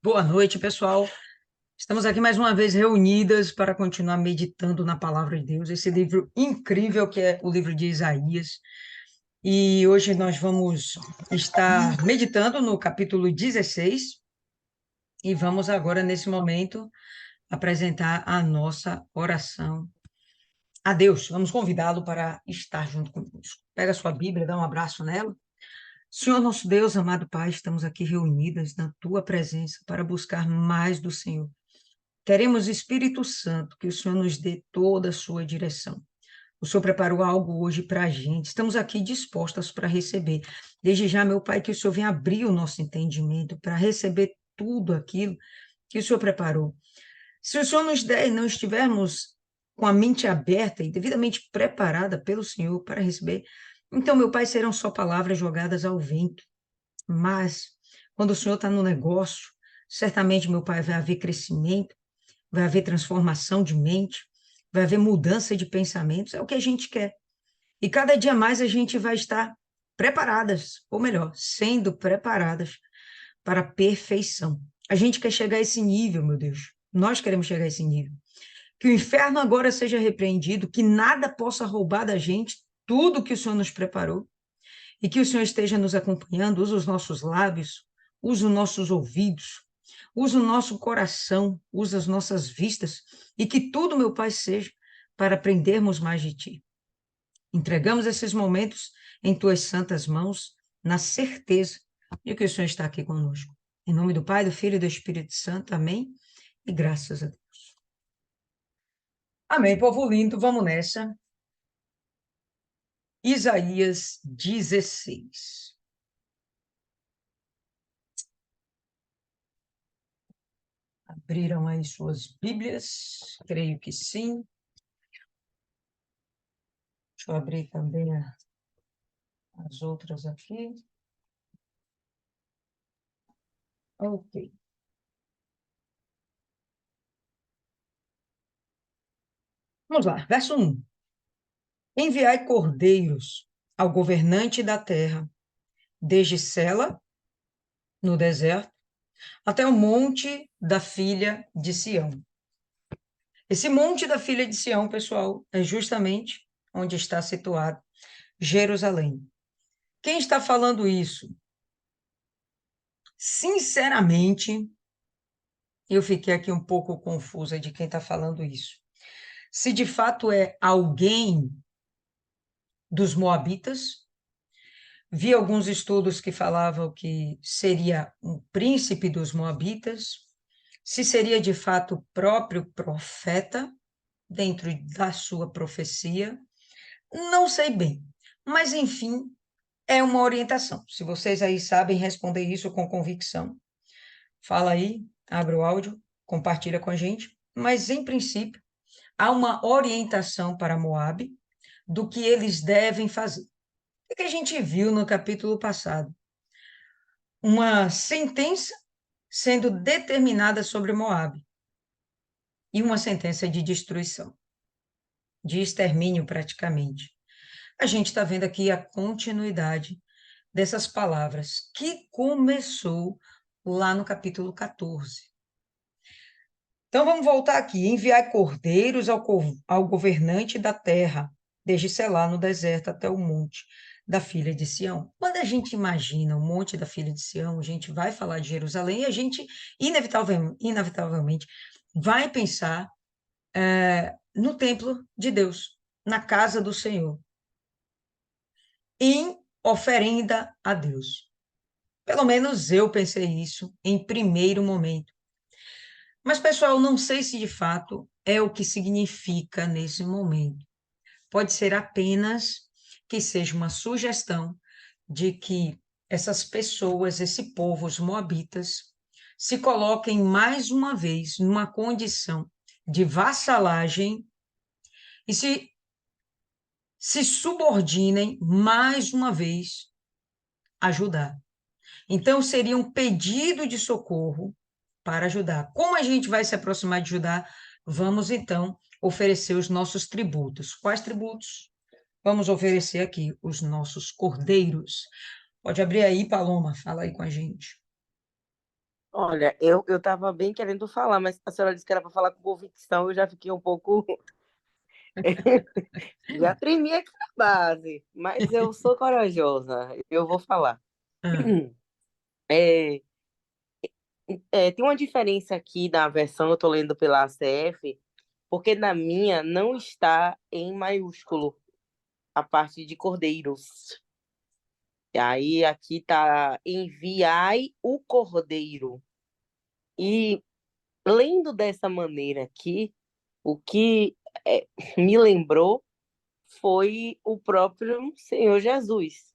Boa noite, pessoal. Estamos aqui mais uma vez reunidas para continuar meditando na palavra de Deus, esse livro incrível que é o livro de Isaías. E hoje nós vamos estar meditando no capítulo 16 e vamos agora, nesse momento, apresentar a nossa oração a Deus. Vamos convidá-lo para estar junto conosco. Pega a sua Bíblia, dá um abraço nela. Senhor nosso Deus, amado Pai, estamos aqui reunidas na tua presença para buscar mais do Senhor. Queremos, Espírito Santo, que o Senhor nos dê toda a sua direção. O Senhor preparou algo hoje para a gente. Estamos aqui dispostas para receber. Desde já, meu Pai, que o Senhor venha abrir o nosso entendimento para receber tudo aquilo que o Senhor preparou. Se o Senhor nos der e não estivermos com a mente aberta e devidamente preparada pelo Senhor para receber, então, meu Pai, serão só palavras jogadas ao vento. Mas, quando o Senhor está no negócio, certamente, meu Pai, vai haver crescimento, vai haver transformação de mente, vai haver mudança de pensamentos, é o que a gente quer. E cada dia mais a gente vai estar preparadas, ou melhor, sendo preparadas para a perfeição. A gente quer chegar a esse nível, meu Deus. Nós queremos chegar a esse nível. Que o inferno agora seja repreendido, que nada possa roubar da gente tudo que o Senhor nos preparou e que o Senhor esteja nos acompanhando, use os nossos lábios, use os nossos ouvidos, use o nosso coração, use as nossas vistas, e que tudo, meu Pai, seja para aprendermos mais de Ti. Entregamos esses momentos em Tuas santas mãos, na certeza de que o Senhor está aqui conosco. Em nome do Pai, do Filho e do Espírito Santo, amém? E graças a Deus. Amém, povo lindo, vamos nessa. Isaías 16. Abriram aí suas Bíblias? Creio que sim. Deixa eu abrir também as outras aqui. Ok. Vamos lá, verso 1. Enviai cordeiros ao governante da terra, desde Sela, no deserto, até o monte da filha de Sião. Esse monte da filha de Sião, pessoal, é justamente onde está situado Jerusalém. Quem está falando isso? Sinceramente, eu fiquei aqui um pouco confusa de quem está falando isso. Se de fato é alguém dos Moabitas, vi alguns estudos que falavam que seria um príncipe dos Moabitas, se seria de fato o próprio profeta, dentro da sua profecia, não sei bem, mas enfim, é uma orientação. Se vocês aí sabem responder isso com convicção, fala aí, abre o áudio, compartilha com a gente, mas em princípio, há uma orientação para Moabe do que eles devem fazer. O que a gente viu no capítulo passado? Uma sentença sendo determinada sobre Moabe e uma sentença de destruição, de extermínio praticamente. A gente está vendo aqui a continuidade dessas palavras que começou lá no capítulo 14. Então vamos voltar aqui. Enviar cordeiros ao governante da terra, desde Selá, no deserto, até o monte da filha de Sião. Quando a gente imagina o monte da filha de Sião, a gente vai falar de Jerusalém e a gente, inevitavelmente, vai pensar no templo de Deus, na casa do Senhor, em oferenda a Deus. Pelo menos eu pensei isso em primeiro momento. Mas, pessoal, não sei se de fato é o que significa nesse momento. Pode ser apenas que seja uma sugestão de que essas pessoas, esse povo, os moabitas, se coloquem mais uma vez numa condição de vassalagem e se subordinem mais uma vez a Judá. Então, seria um pedido de socorro para Judá. Como a gente vai se aproximar de Judá? Vamos, então, oferecer os nossos tributos. Quais tributos? Vamos oferecer aqui os nossos cordeiros. Pode abrir aí, Paloma, fala aí com a gente. Olha, eu estava bem querendo falar, mas a senhora disse que era para falar com convicção, eu já fiquei um pouco. Já tremi aqui na base, mas eu sou corajosa, eu vou falar. Ah, É, tem uma diferença aqui na versão, eu estou lendo pela ACF, porque na minha não está em maiúsculo a parte de cordeiros. E aí aqui está enviai o cordeiro. E lendo dessa maneira aqui, o que é, me lembrou foi o próprio Senhor Jesus,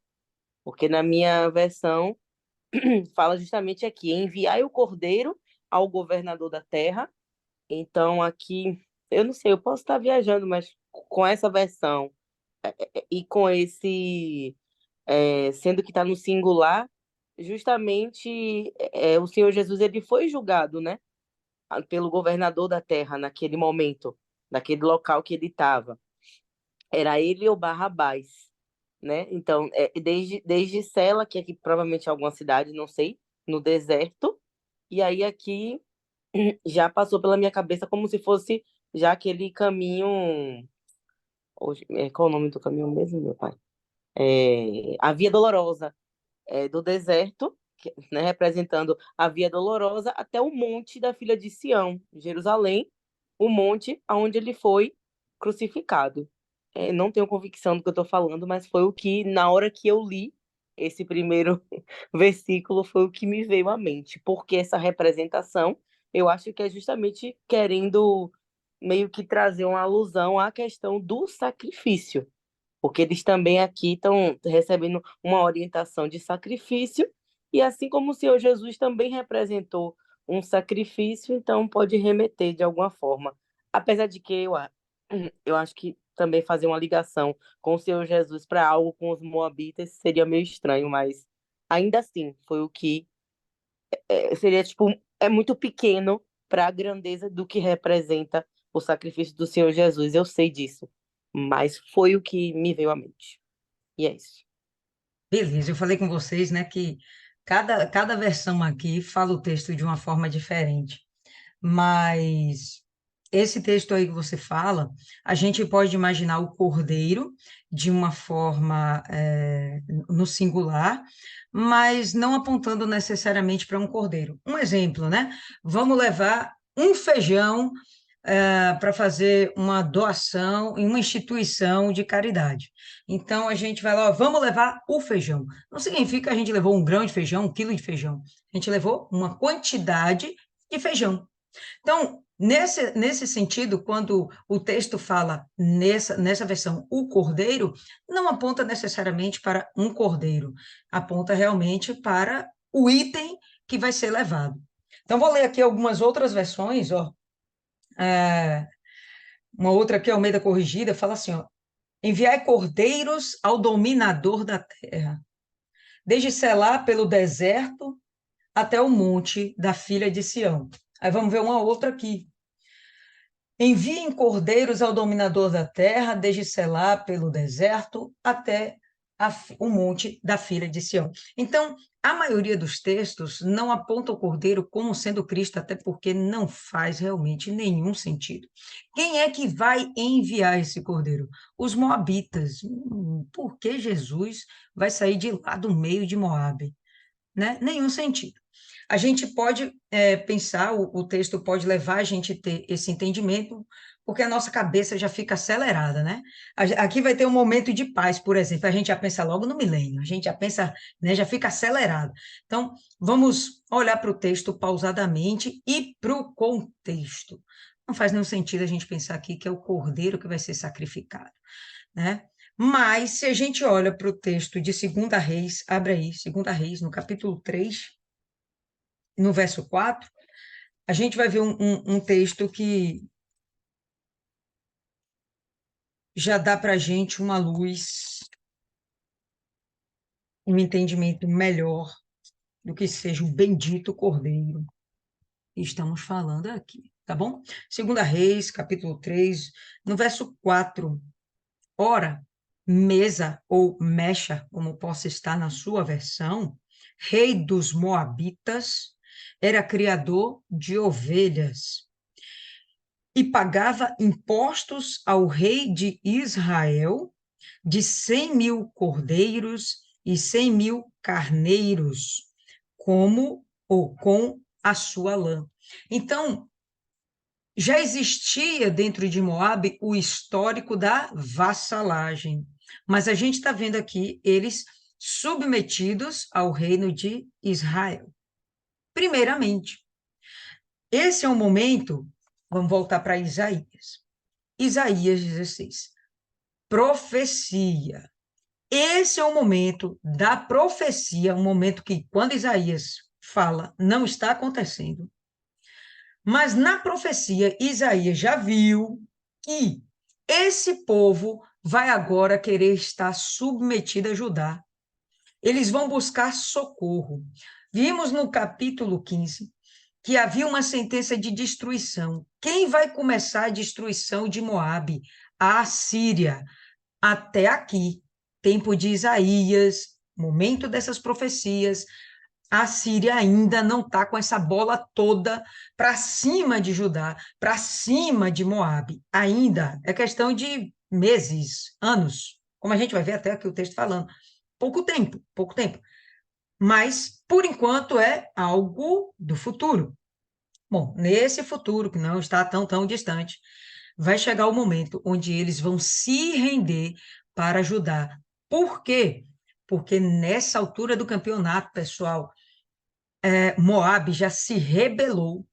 porque na minha versão fala justamente aqui: enviai o cordeiro ao governador da terra. Então, aqui, eu não sei, eu posso estar viajando, mas com essa versão e com esse, sendo que está no singular, justamente o Senhor Jesus ele foi julgado, né, pelo governador da terra naquele momento, naquele local que ele estava. Era ele ou Barrabás, né? Então, desde Sela, que aqui provavelmente é alguma cidade, não sei, no deserto, e aí aqui já passou pela minha cabeça como se fosse já aquele caminho. Qual é o nome do caminho mesmo, meu pai? A Via Dolorosa, do deserto, né, representando a Via Dolorosa, até o monte da filha de Sião, Jerusalém, o monte aonde ele foi crucificado. Não tenho convicção do que eu estou falando, mas foi o que, na hora que eu li esse primeiro versículo, foi o que me veio à mente, porque essa representação, eu acho que é justamente querendo meio que trazer uma alusão à questão do sacrifício, porque eles também aqui estão recebendo uma orientação de sacrifício, e assim como o Senhor Jesus também representou um sacrifício, então pode remeter de alguma forma. Apesar de que eu acho que também fazer uma ligação com o Senhor Jesus para algo com os moabitas seria meio estranho, mas ainda assim foi o que seria tipo, é muito pequeno para a grandeza do que representa o sacrifício do Senhor Jesus. Eu sei disso, mas foi o que me veio à mente. E é isso. beleza, eu falei com vocês, né, que cada versão aqui fala o texto de uma forma diferente. Mas esse texto aí que você fala, a gente pode imaginar o cordeiro de uma forma, no singular, mas não apontando necessariamente para um cordeiro. Um exemplo, né? Vamos levar um feijão, para fazer uma doação em uma instituição de caridade. Então a gente vai lá, ó, vamos levar o feijão. Não significa que a gente levou um grão de feijão, um quilo de feijão. A gente levou uma quantidade de feijão. Então, nesse sentido, quando o texto fala nessa versão o cordeiro, não aponta necessariamente para um cordeiro, aponta realmente para o item que vai ser levado. Então, vou ler aqui algumas outras versões, ó. É, uma outra aqui, Almeida Corrigida, fala assim, ó, enviai cordeiros ao dominador da terra, desde Selá pelo deserto até o monte da filha de Sião. Aí vamos ver uma outra aqui. Enviem cordeiros ao dominador da terra, desde Selá pelo deserto até o monte da filha de Sião. Então, a maioria dos textos não aponta o cordeiro como sendo Cristo, até porque não faz realmente nenhum sentido. Quem é que vai enviar esse cordeiro? Os moabitas. Por que Jesus vai sair de lá do meio de Moabe? Né? Nenhum sentido. A gente pode pensar, o texto pode levar a gente a ter esse entendimento, porque a nossa cabeça já fica acelerada, né? Aqui vai ter um momento de paz, por exemplo, a gente já pensa logo no milênio, a gente já pensa, né, já fica acelerado. Então, vamos olhar para o texto pausadamente e para o contexto. Não faz nenhum sentido a gente pensar aqui que é o cordeiro que vai ser sacrificado, né? Mas, se a gente olha para o texto de Segunda Reis, abre aí, Segunda Reis, no capítulo 3, no verso 4, a gente vai ver um texto que já dá para a gente uma luz, um entendimento melhor do que seja o bendito Cordeiro que estamos falando aqui, tá bom? Segunda Reis, capítulo 3, no verso 4. Ora, Mesa ou Mecha, como possa estar na sua versão, rei dos Moabitas, era criador de ovelhas e pagava impostos ao rei de Israel de 100.000 cordeiros e 100.000 carneiros, como ou com a sua lã. Então, já existia dentro de Moabe o histórico da vassalagem, mas a gente está vendo aqui eles submetidos ao reino de Israel. Primeiramente, esse é o momento, vamos voltar para Isaías. Isaías 16, profecia. Esse é o momento da profecia, um momento que, quando Isaías fala, não está acontecendo. Mas na profecia, Isaías já viu que esse povo vai agora querer estar submetido a Judá. Eles vão buscar socorro. Vimos no capítulo 15 que havia uma sentença de destruição. Quem vai começar a destruição de Moabe? A Assíria. Até aqui, tempo de Isaías, momento dessas profecias, a Síria ainda não está com essa bola toda para cima de Judá, para cima de Moabe. Ainda é questão de meses, anos, como a gente vai ver até aqui o texto falando. Pouco tempo, pouco tempo. Mas, por enquanto, é algo do futuro. Bom, nesse futuro, que não está tão distante, vai chegar o momento onde eles vão se render para ajudar. Por quê? Porque nessa altura do campeonato, pessoal, Moabe já se rebelou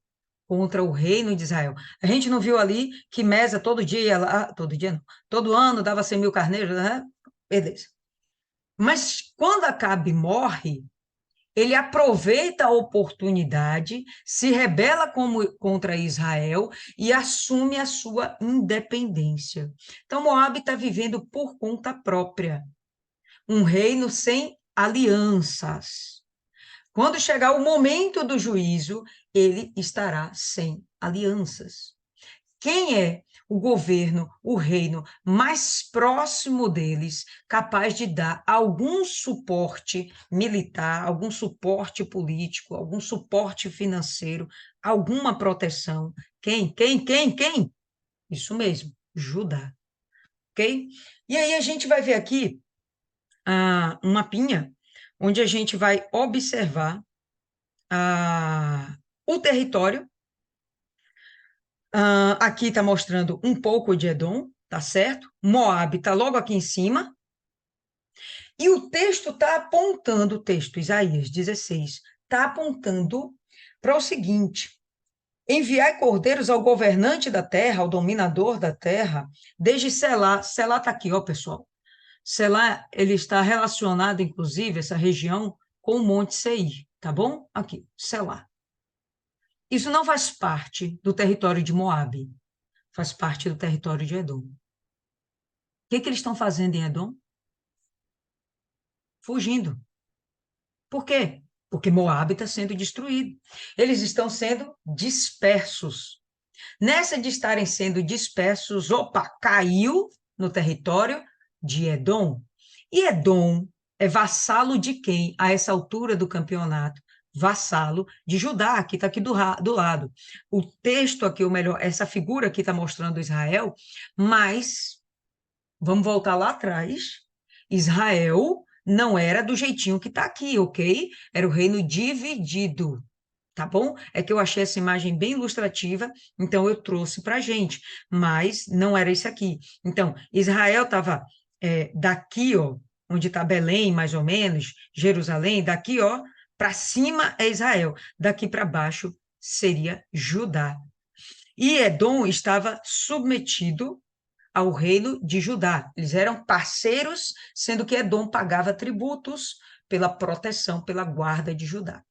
contra o reino de Israel. A gente não viu ali que Mesa todo dia ia lá, todo dia não, todo ano dava 100.000 carneiros, né? Beleza. Mas quando Acabe morre, ele aproveita a oportunidade, se rebela contra Israel e assume a sua independência. Então, Moabe está vivendo por conta própria, um reino sem alianças. Quando chegar o momento do juízo, ele estará sem alianças. Quem é o governo, o reino mais próximo deles, capaz de dar algum suporte militar, algum suporte político, algum suporte financeiro, alguma proteção? Quem? Isso mesmo, Judá. Ok? E aí a gente vai ver aqui um mapinha, onde a gente vai observar o território. Aqui está mostrando um pouco de Edom, tá certo? Moab está logo aqui em cima. E o texto está apontando, o texto, Isaías 16, está apontando para o seguinte: enviai cordeiros ao governante da terra, ao dominador da terra, desde Selá. Selá está aqui, ó, pessoal. Selá, ele está relacionado, inclusive, essa região, com o Monte Seir, tá bom? Aqui, Selá. Isso não faz parte do território de Moabe, faz parte do território de Edom. O que eles estão fazendo em Edom? Fugindo. Por quê? Porque Moabe está sendo destruído. Eles estão sendo dispersos. Nessa de estarem sendo dispersos, opa, caiu no território de Edom. E Edom é vassalo de quem a essa altura do campeonato? Vassalo de Judá, que está aqui do lado. O texto aqui, ou melhor, essa figura aqui está mostrando Israel, mas vamos voltar lá atrás. Israel não era do jeitinho que está aqui, ok? Era o reino dividido, tá bom? É que eu achei essa imagem bem ilustrativa, então eu trouxe para a gente, mas não era isso aqui. Então, Israel estava daqui, ó, onde está Belém, mais ou menos, Jerusalém, daqui, ó, para cima é Israel, daqui para baixo seria Judá. E Edom estava submetido ao reino de Judá. Eles eram parceiros, sendo que Edom pagava tributos pela proteção, pela guarda de Judá.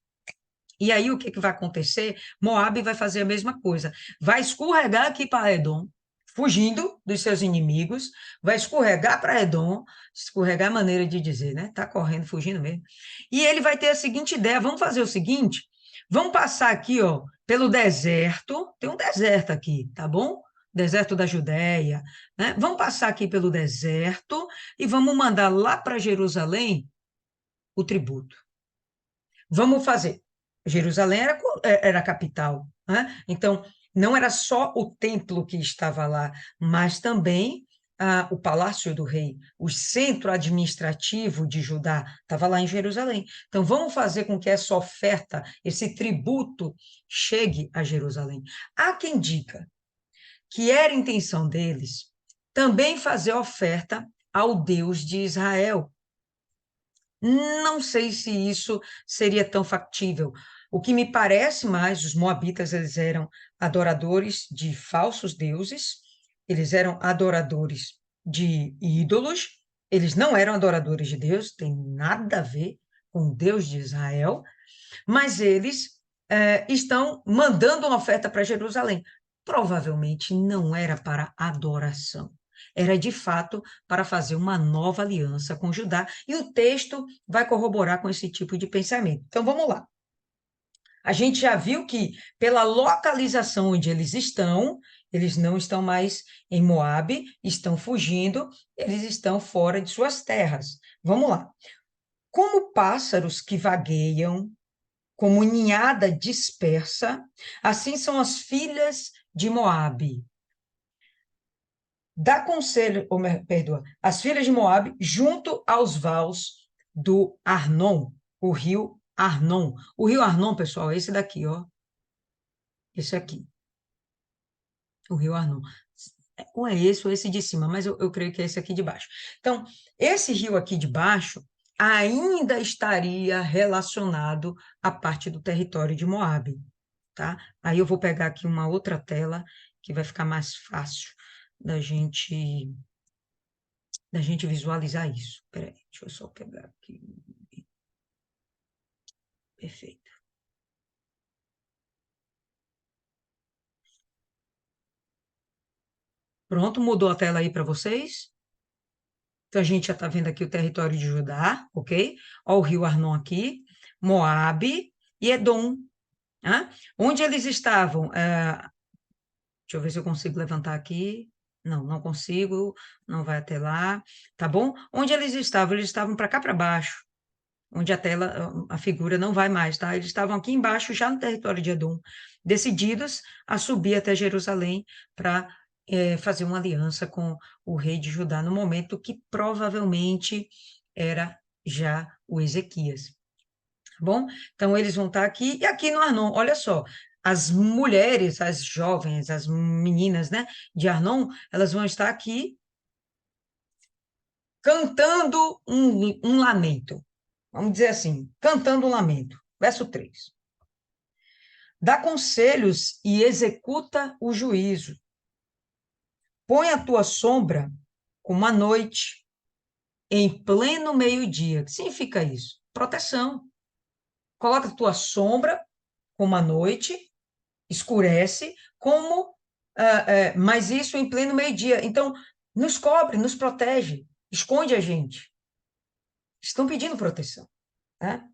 E aí o que vai acontecer? Moabe vai fazer a mesma coisa. Vai escorregar aqui para Edom, fugindo dos seus inimigos, vai escorregar para Edom, escorregar a maneira de dizer, né? Tá correndo, fugindo mesmo. E ele vai ter a seguinte ideia: vamos fazer o seguinte, vamos passar aqui, ó, pelo deserto, tem um deserto aqui, tá bom? Deserto da Judéia, né? Vamos passar aqui pelo deserto e vamos mandar lá para Jerusalém o tributo. Vamos fazer. Jerusalém era a capital, né? Então, não era só o templo que estava lá, mas também o palácio do rei, o centro administrativo de Judá estava lá em Jerusalém. Então, vamos fazer com que essa oferta, esse tributo, chegue a Jerusalém. Há quem diga que era intenção deles também fazer oferta ao Deus de Israel. Não sei se isso seria tão factível. O que me parece mais, os moabitas, eles eram adoradores de falsos deuses, eles eram adoradores de ídolos, eles não eram adoradores de Deus, tem nada a ver com o Deus de Israel, mas eles estão mandando uma oferta para Jerusalém. Provavelmente não era para adoração, era de fato para fazer uma nova aliança com Judá, e o texto vai corroborar com esse tipo de pensamento. Então vamos lá. A gente já viu que, pela localização onde eles não estão mais em Moabe, estão fugindo, eles estão fora de suas terras. Vamos lá. Como pássaros que vagueiam, como ninhada dispersa, assim são as filhas de Moabe. Dá conselho, perdoa, as filhas de Moabe junto aos vales do Arnon, o rio Arnon. O rio Arnon, pessoal, é esse daqui, ó. Esse aqui, o rio Arnon. Ou é esse ou esse de cima, mas eu creio que é esse aqui de baixo. Então, esse rio aqui de baixo ainda estaria relacionado à parte do território de Moabe, tá? Aí eu vou pegar aqui uma outra tela que vai ficar mais fácil da gente visualizar isso. Peraí, deixa eu só pegar aqui. Perfeito. Pronto, mudou a tela aí para vocês? Então, a gente já está vendo aqui o território de Judá, ok? Olha o rio Arnon aqui, Moabe e Edom. Né? Onde eles estavam? Deixa eu ver se eu consigo levantar aqui. Não, não consigo, não vai até lá, tá bom? Onde eles estavam? Eles estavam para cá para baixo, onde a tela, a figura não vai mais, tá? Eles estavam aqui embaixo, já no território de Edom, decididos a subir até Jerusalém para fazer uma aliança com o rei de Judá, no momento que provavelmente era já o Ezequias. Tá bom? Então, eles vão estar aqui, e aqui no Arnon, olha só, as mulheres, as jovens, as meninas, né, de Arnon, elas vão estar aqui cantando um lamento. Vamos dizer assim, cantando um lamento. Verso 3. Dá conselhos e executa o juízo. Põe a tua sombra como a noite, em pleno meio-dia. O que significa isso? Proteção. Coloca a tua sombra como a noite, escurece, mas isso em pleno meio-dia. Então, nos cobre, nos protege, esconde a gente. Estão pedindo proteção. Né?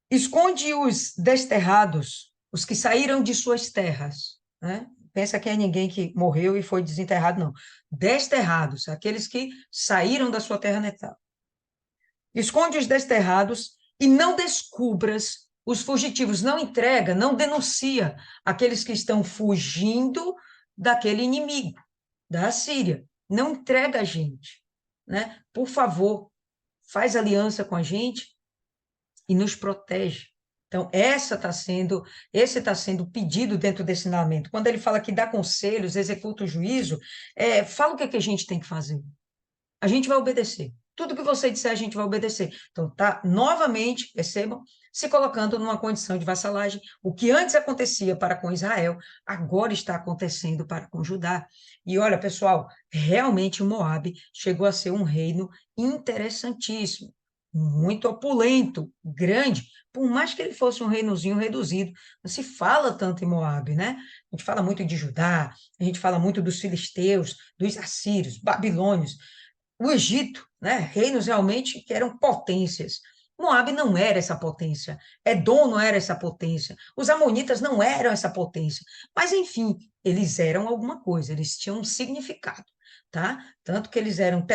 Esconde os desterrados, os que saíram de suas terras. Né? Pensa que é ninguém que morreu e foi desenterrado, não. Desterrados, aqueles que saíram da sua terra natal. Esconde os desterrados e não descubras os fugitivos. Não entrega, não denuncia aqueles que estão fugindo daquele inimigo, da Síria. Não entrega a gente. Né? Por favor, faz aliança com a gente e nos protege. Então, esse está sendo o pedido dentro desse ensinamento. Quando ele fala que dá conselhos, executa o juízo, fala o que a gente tem que fazer. A gente vai obedecer. Tudo que você disser, a gente vai obedecer. Então, tá novamente, percebam, se colocando numa condição de vassalagem. O que antes acontecia para com Israel, agora está acontecendo para com Judá. E olha, pessoal, realmente Moabe chegou a ser um reino interessantíssimo, muito opulento, grande, por mais que ele fosse um reinozinho reduzido. Não se fala tanto em Moabe, né? A gente fala muito de Judá, a gente fala muito dos filisteus, dos assírios, babilônios, o Egito, né? Reinos realmente que eram potências. Moabe não era essa potência, Edom não era essa potência, os amonitas não eram essa potência, mas enfim, eles eram alguma coisa, eles tinham um significado. tá? Tanto que eles eram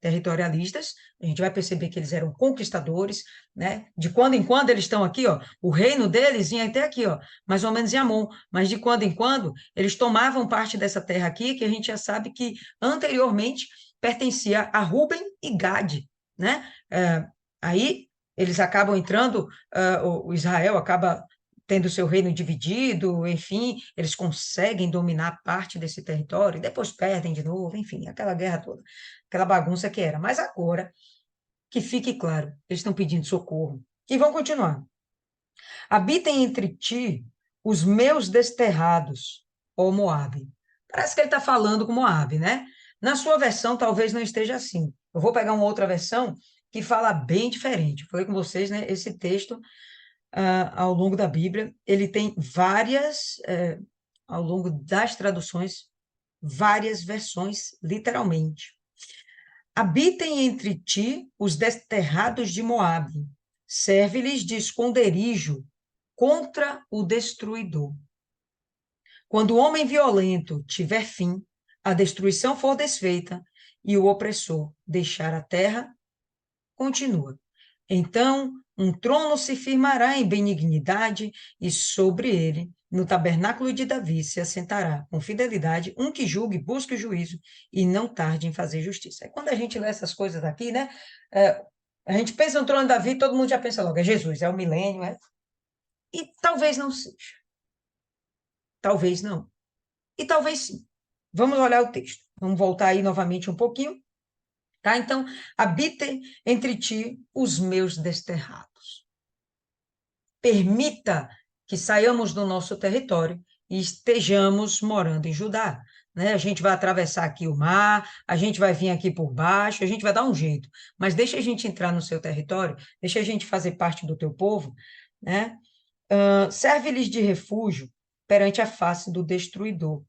territorialistas, a gente vai perceber que eles eram conquistadores, né? De quando em quando eles estão aqui, ó, o reino deles vinha até aqui, ó, mais ou menos em Amon, mas de quando em quando eles tomavam parte dessa terra aqui, que a gente já sabe que anteriormente pertencia a Ruben e Gade, né? Aí eles acabam entrando, o Israel acaba tendo seu reino dividido, enfim, eles conseguem dominar parte desse território, e depois perdem de novo, enfim, aquela guerra toda, aquela bagunça que era. Mas agora, que fique claro, eles estão pedindo socorro. E vão continuar. Habitem entre ti os meus desterrados, ó Moabe. Parece que ele está falando com Moabe, né? Na sua versão, talvez não esteja assim. Eu vou pegar uma outra versão que fala bem diferente. Eu falei com vocês, né? Esse texto, ao longo da Bíblia, ele tem várias, ao longo das traduções, várias versões, literalmente. Habitem entre ti os desterrados de Moabe, serve-lhes de esconderijo contra o destruidor. Quando o homem violento tiver fim, a destruição for desfeita e o opressor deixar a terra, continua. Então, um trono se firmará em benignidade e sobre ele, no tabernáculo de Davi, se assentará com fidelidade um que julgue, busque o juízo e não tarde em fazer justiça. Aí, quando a gente lê essas coisas aqui, né, a gente pensa no trono de Davi, todo mundo já pensa logo, é Jesus, é o milênio, é? E talvez não seja. Talvez não. E talvez sim. Vamos olhar o texto. Vamos voltar aí novamente um pouquinho. Tá? Então, habite entre ti os meus desterrados. Permita que saiamos do nosso território e estejamos morando em Judá. Né? A gente vai atravessar aqui o mar, a gente vai vir aqui por baixo, a gente vai dar um jeito. Mas deixa a gente entrar no seu território, deixa a gente fazer parte do teu povo, né? Serve-lhes de refúgio perante a face do destruidor.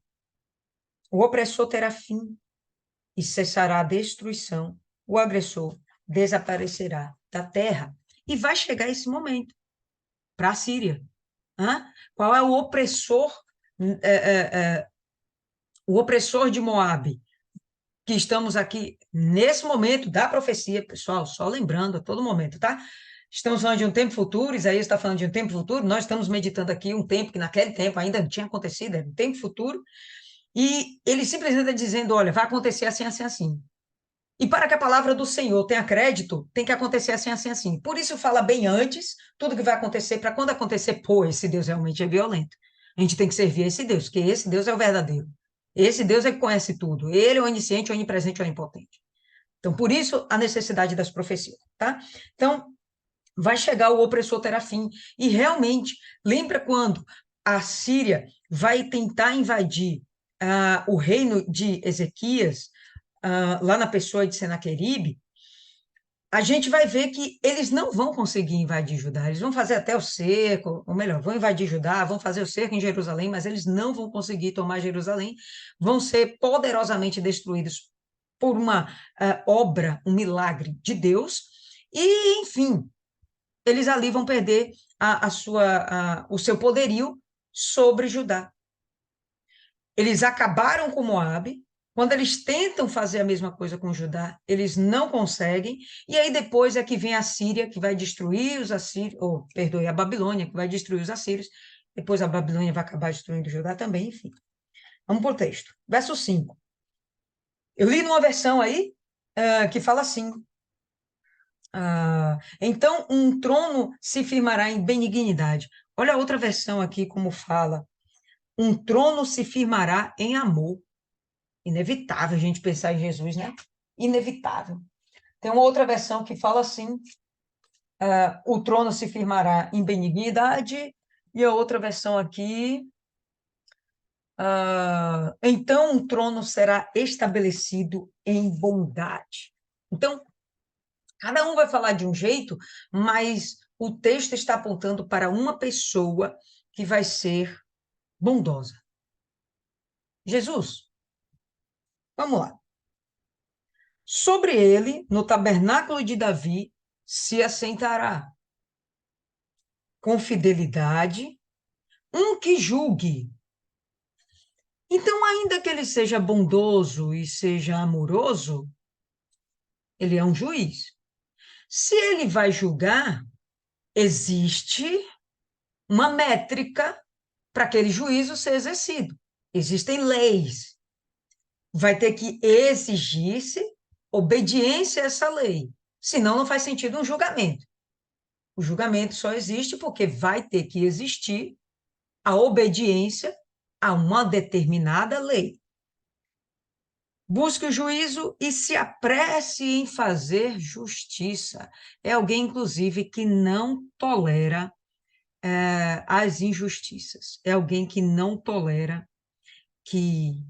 O opressor terá fim e cessará a destruição. O agressor desaparecerá da terra. E vai chegar esse momento para a Síria. Qual é o opressor? É, é, é, o opressor de Moabe, que estamos aqui nesse momento da profecia, pessoal, só lembrando a todo momento, tá? Estamos falando de um tempo futuro, Isaías está falando de um tempo futuro, nós estamos meditando aqui um tempo que naquele tempo ainda não tinha acontecido, era um tempo futuro, e ele simplesmente está dizendo, olha, vai acontecer assim, assim, assim. E para que a palavra do Senhor tenha crédito, tem que acontecer assim, assim, assim. Por isso fala bem antes tudo que vai acontecer, para quando acontecer, pô, esse Deus realmente é violento. A gente tem que servir a esse Deus, que esse Deus é o verdadeiro. Esse Deus é que conhece tudo. Ele é onisciente, onipresente, onipotente. Então, por isso, a necessidade das profecias, tá? Então, vai chegar o opressor terá fim. E realmente, lembra quando a Síria vai tentar invadir o reino de Ezequias, lá na pessoa de Senaqueribe, a gente vai ver que eles não vão conseguir invadir Judá, eles vão fazer até o cerco, ou melhor, vão invadir Judá, vão fazer o cerco em Jerusalém, mas eles não vão conseguir tomar Jerusalém, vão ser poderosamente destruídos por uma obra, um milagre de Deus, e, enfim, eles ali vão perder o seu poderio sobre Judá. Eles acabaram com Moabe. Quando eles tentam fazer a mesma coisa com Judá, eles não conseguem. E aí depois é que vem a Síria, que vai destruir os assírios, ou, perdoe, a Babilônia, que vai destruir os assírios. Depois a Babilônia vai acabar destruindo Judá também, enfim. Vamos para o texto. Verso 5. Eu li numa versão aí que fala assim: então um trono se firmará em benignidade. Olha a outra versão aqui como fala: um trono se firmará em amor. Inevitável a gente pensar em Jesus, né? Inevitável. Tem uma outra versão que fala assim: o trono se firmará em benignidade, e a outra versão aqui, então um trono será estabelecido em bondade. Então, cada um vai falar de um jeito, mas o texto está apontando para uma pessoa que vai ser bondosa. Jesus. Vamos lá. Sobre ele, no tabernáculo de Davi, se assentará com fidelidade um que julgue, Então, ainda que ele seja bondoso e seja amoroso, ele é um juiz. Se ele vai julgar, existe uma métrica para aquele juízo ser exercido. Existem leis. Vai ter que exigir-se obediência a essa lei. Senão, não faz sentido um julgamento. O julgamento só existe porque vai ter que existir a obediência a uma determinada lei. Busque o juízo e se apresse em fazer justiça. É alguém, inclusive, que não tolera as injustiças. É alguém que não tolera que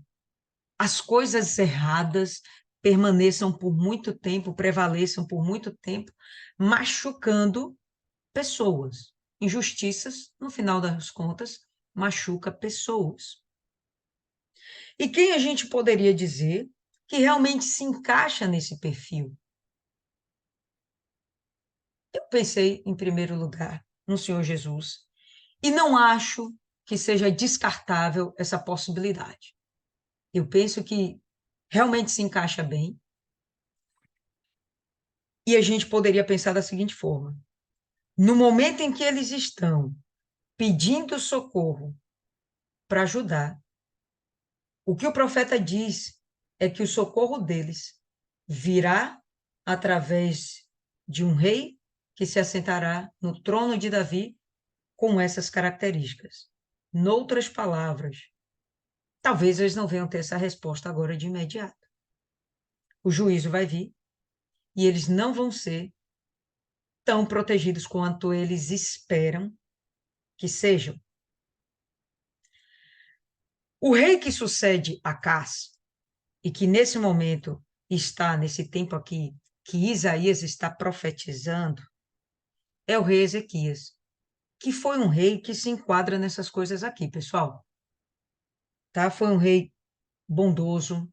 as coisas erradas permaneçam por muito tempo, prevaleçam por muito tempo, machucando pessoas. Injustiças, no final das contas, machuca pessoas. E quem a gente poderia dizer que realmente se encaixa nesse perfil? Eu pensei, em primeiro lugar, no Senhor Jesus, e não acho que seja descartável essa possibilidade. Eu penso que realmente se encaixa bem, e a gente poderia pensar da seguinte forma: no momento em que eles estão pedindo socorro para ajudar, o que o profeta diz é que o socorro deles virá através de um rei que se assentará no trono de Davi com essas características. Noutras palavras, talvez eles não venham ter essa resposta agora de imediato. O juízo vai vir e eles não vão ser tão protegidos quanto eles esperam que sejam. O rei que sucede Acás, e que nesse momento está, nesse tempo aqui, que Isaías está profetizando, é o rei Ezequias, que foi um rei que se enquadra nessas coisas aqui, pessoal. Tá? Foi um rei bondoso,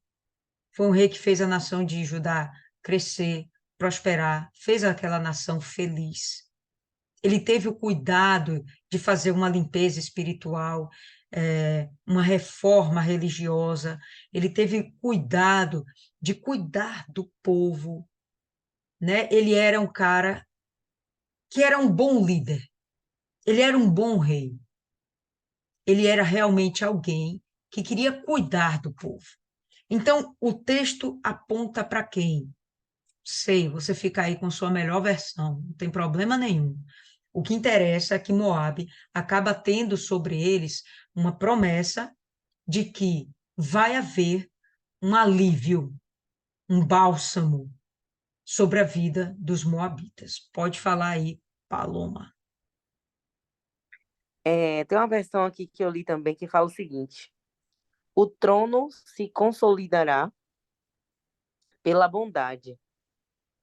foi um rei que fez a nação de Judá crescer, prosperar, fez aquela nação feliz. Ele teve o cuidado de fazer uma limpeza espiritual, uma reforma religiosa, ele teve cuidado de cuidar do povo, né? Ele era um cara que era um bom líder, ele era um bom rei, ele era realmente alguém que queria cuidar do povo. Então, o texto aponta para quem? Sei, você fica aí com sua melhor versão, não tem problema nenhum. O que interessa é que Moabe acaba tendo sobre eles uma promessa de que vai haver um alívio, um bálsamo sobre a vida dos moabitas. Pode falar aí, Paloma. Tem uma versão aqui que eu li também que fala o seguinte: o trono se consolidará pela bondade,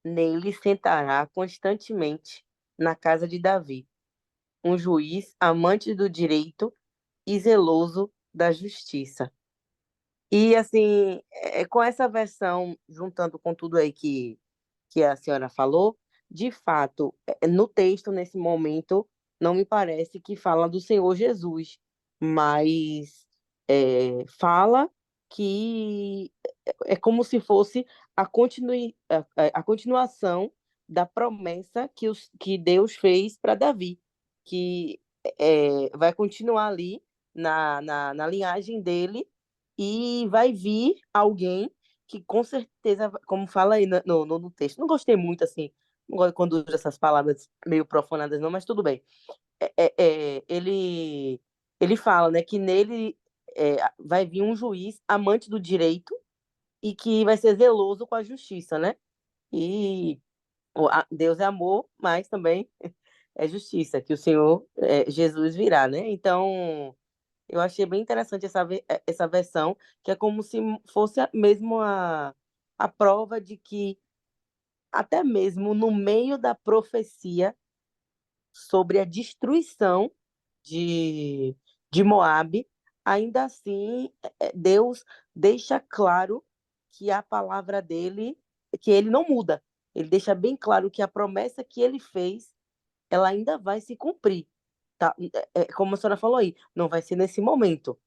nele sentará constantemente na casa de Davi, um juiz amante do direito e zeloso da justiça. E assim, com essa versão, juntando com tudo aí que a senhora falou, de fato, no texto, nesse momento, não me parece que fala do Senhor Jesus, mas fala que é como se fosse a continuação da promessa que Deus fez para Davi, que vai continuar ali na linhagem dele e vai vir alguém que com certeza, como fala aí no texto, não gostei muito assim, não gosto quando usa essas palavras meio profanadas não, mas tudo bem. Ele fala, né, que nele vai vir um juiz amante do direito e que vai ser zeloso com a justiça, né? E Deus é amor, mas também é justiça, que o Senhor Jesus virá, né? Então, eu achei bem interessante essa versão, que é como se fosse mesmo a prova de que, até mesmo no meio da profecia sobre a destruição de, de Moabe, ainda assim, Deus deixa claro que a palavra dele, que ele não muda. Ele deixa bem claro que a promessa que ele fez, ela ainda vai se cumprir. Tá? Como a senhora falou aí, não vai ser nesse momento,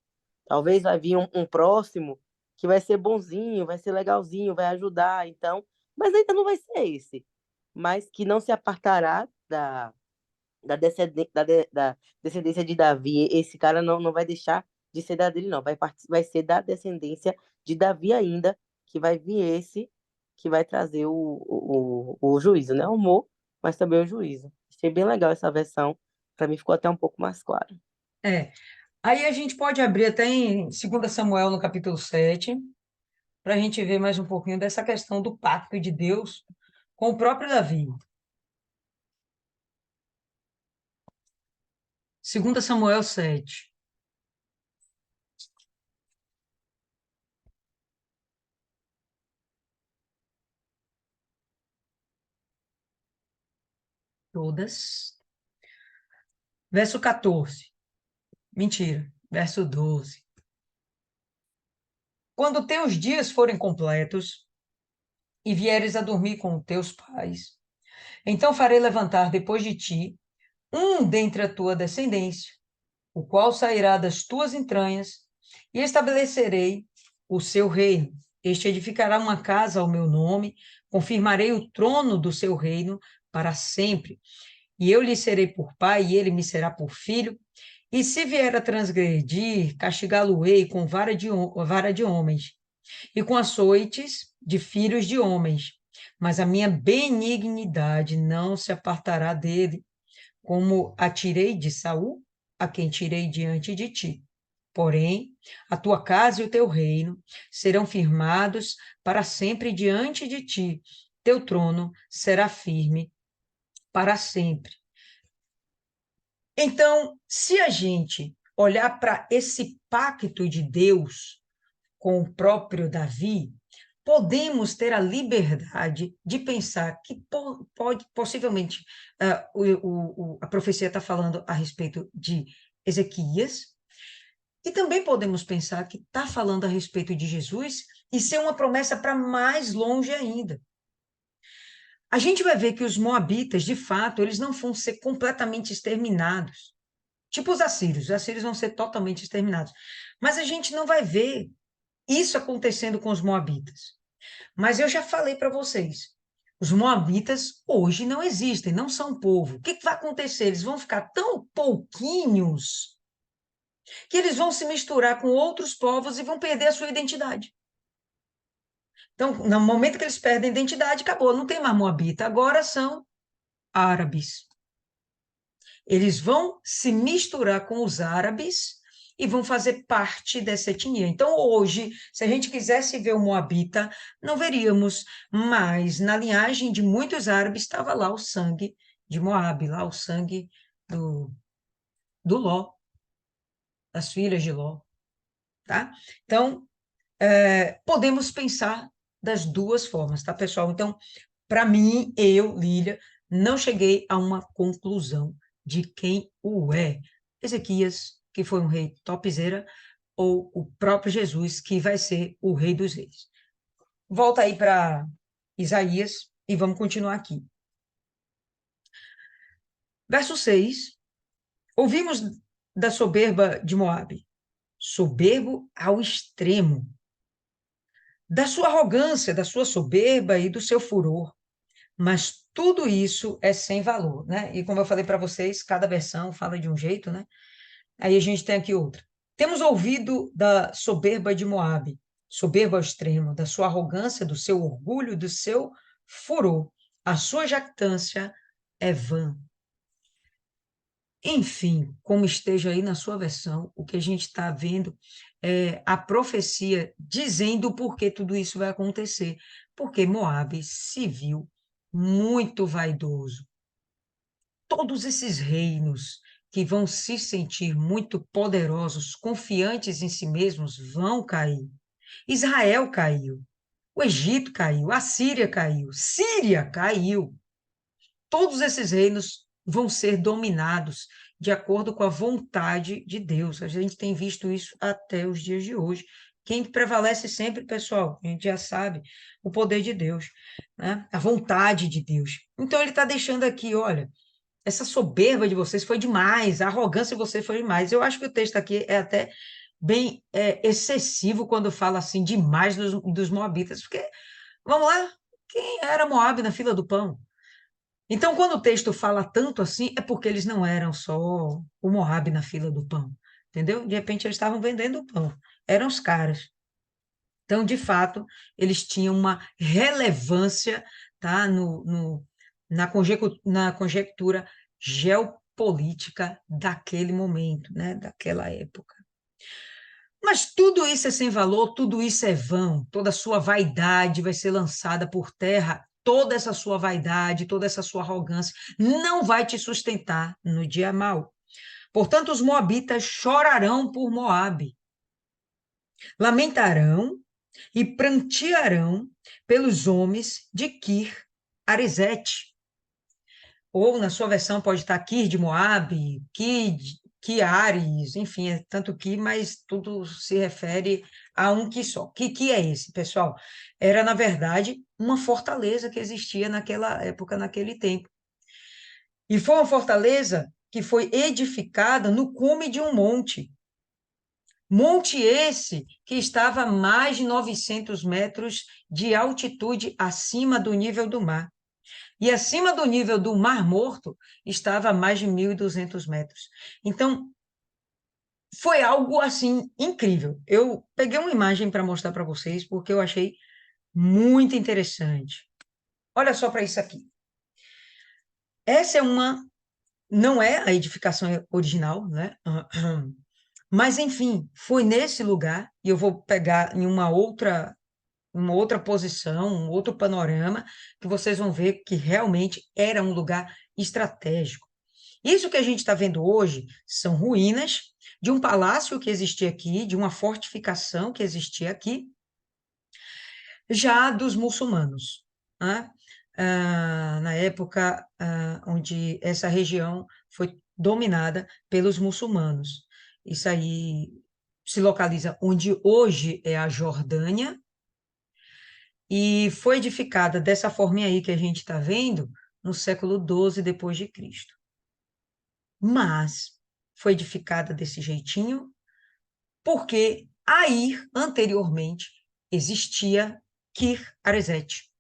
Talvez vai vir um próximo que vai ser bonzinho, vai ser legalzinho, vai ajudar, então, mas ainda não vai ser esse. Mas que não se apartará da descendência de Davi. Esse cara não vai deixar de ser da dele, não. Vai ser da descendência de Davi ainda, que vai vir esse, que vai trazer o juízo, né? O amor, mas também o juízo. Achei bem legal essa versão. Para mim ficou até um pouco mais claro. É. Aí a gente pode abrir até em 2 Samuel, no capítulo 7, para a gente ver mais um pouquinho dessa questão do pacto de Deus com o próprio Davi. 2 Samuel 7. Todas. Verso 14. Mentira. Verso 12. Quando teus dias forem completos e vieres a dormir com teus pais, então farei levantar depois de ti um dentre a tua descendência, o qual sairá das tuas entranhas, e estabelecerei o seu reino. Este edificará uma casa ao meu nome, confirmarei o trono do seu reino para sempre. E eu lhe serei por pai, e ele me será por filho. E se vier a transgredir, castigá-lo-ei com vara de homens, e com açoites de filhos de homens. Mas a minha benignidade não se apartará dele, como a tirei de Saul, a quem tirei diante de ti. Porém, a tua casa e o teu reino serão firmados para sempre diante de ti. Teu trono será firme para sempre. Então, se a gente olhar para esse pacto de Deus com o próprio Davi, podemos ter a liberdade de pensar que pode possivelmente a profecia está falando a respeito de Ezequias, e também podemos pensar que está falando a respeito de Jesus e ser uma promessa para mais longe ainda. A gente vai ver que os moabitas, de fato, eles não vão ser completamente exterminados. Tipo os assírios vão ser totalmente exterminados. Mas a gente não vai ver isso acontecendo com os moabitas. Mas eu já falei para vocês, os moabitas hoje não existem, não são povo. O que vai acontecer? Eles vão ficar tão pouquinhos que eles vão se misturar com outros povos e vão perder a sua identidade. Então, no momento que eles perdem a identidade, acabou, não tem mais moabita, agora são árabes. Eles vão se misturar com os árabes e vão fazer parte dessa etnia. Então, hoje, se a gente quisesse ver o Moabita, não veríamos, mas na linhagem de muitos árabes estava lá o sangue de Moabe, lá o sangue do Ló, das filhas de Ló, tá? Então, podemos pensar das duas formas, tá, pessoal? Então, para mim, Lília, não cheguei a uma conclusão de quem o é. Ezequias, que foi um rei topzera, ou o próprio Jesus, que vai ser o rei dos reis. Volta aí para Isaías e vamos continuar aqui. Verso 6. Ouvimos da soberba de Moabe, soberbo ao extremo, da sua arrogância, da sua soberba e do seu furor. Mas tudo isso é sem valor, né? E como eu falei para vocês, cada versão fala de um jeito, né? Aí a gente tem aqui outra. Temos ouvido da soberba de Moabe, soberba ao extremo, da sua arrogância, do seu orgulho, do seu furor. A sua jactância é vã. Enfim, como esteja aí na sua versão, o que a gente está vendo é a profecia dizendo por que tudo isso vai acontecer. Porque Moabe se viu muito vaidoso. Todos esses reinos que vão se sentir muito poderosos, confiantes em si mesmos, vão cair. Israel caiu, o Egito caiu, a Síria caiu, Síria caiu. Todos esses reinos vão ser dominados de acordo com a vontade de Deus. A gente tem visto isso até os dias de hoje. Quem prevalece sempre, pessoal, a gente já sabe, o poder de Deus, né? A vontade de Deus. Então ele está deixando aqui, olha, essa soberba de vocês foi demais, a arrogância de vocês foi demais. Eu acho que o texto aqui é até bem excessivo quando fala assim demais dos moabitas, porque, vamos lá, quem era Moabe na fila do pão? Então, quando o texto fala tanto assim, é porque eles não eram só o Moabe na fila do pão, entendeu? De repente, eles estavam vendendo o pão, eram os caras. Então, de fato, eles tinham uma relevância, tá, na conjectura geopolítica daquele momento, né, daquela época. Mas tudo isso é sem valor, tudo isso é vão, toda a sua vaidade vai ser lançada por terra, toda essa sua vaidade, toda essa sua arrogância não vai te sustentar no dia mau. Portanto, os moabitas chorarão por Moabe, lamentarão e prantearão pelos homens de Kir Aresete. Ou na sua versão pode estar Kir de Moabe, Ares, enfim, é tanto que, mas tudo se refere a um que só. Que é esse, pessoal? Era, na verdade, uma fortaleza que existia naquela época, naquele tempo. E foi uma fortaleza que foi edificada no cume de um monte. Monte esse que estava a mais de 900 metros de altitude acima do nível do mar. E acima do nível do Mar Morto estava a mais de 1.200 metros. Então, foi algo assim incrível. Eu peguei uma imagem para mostrar para vocês, porque eu achei muito interessante. Olha só para isso aqui. Essa é uma. Não é a edificação original, né? Mas, enfim, foi nesse lugar, e eu vou pegar em uma outra posição, um outro panorama, que vocês vão ver que realmente era um lugar estratégico. Isso que a gente está vendo hoje são ruínas de um palácio que existia aqui, de uma fortificação que existia aqui, já dos muçulmanos, né? Na época onde essa região foi dominada pelos muçulmanos. Isso aí se localiza onde hoje é a Jordânia, e foi edificada dessa forma aí que a gente está vendo no século XII depois de Cristo. Mas foi edificada desse jeitinho porque aí, anteriormente, existia Kir Aresete,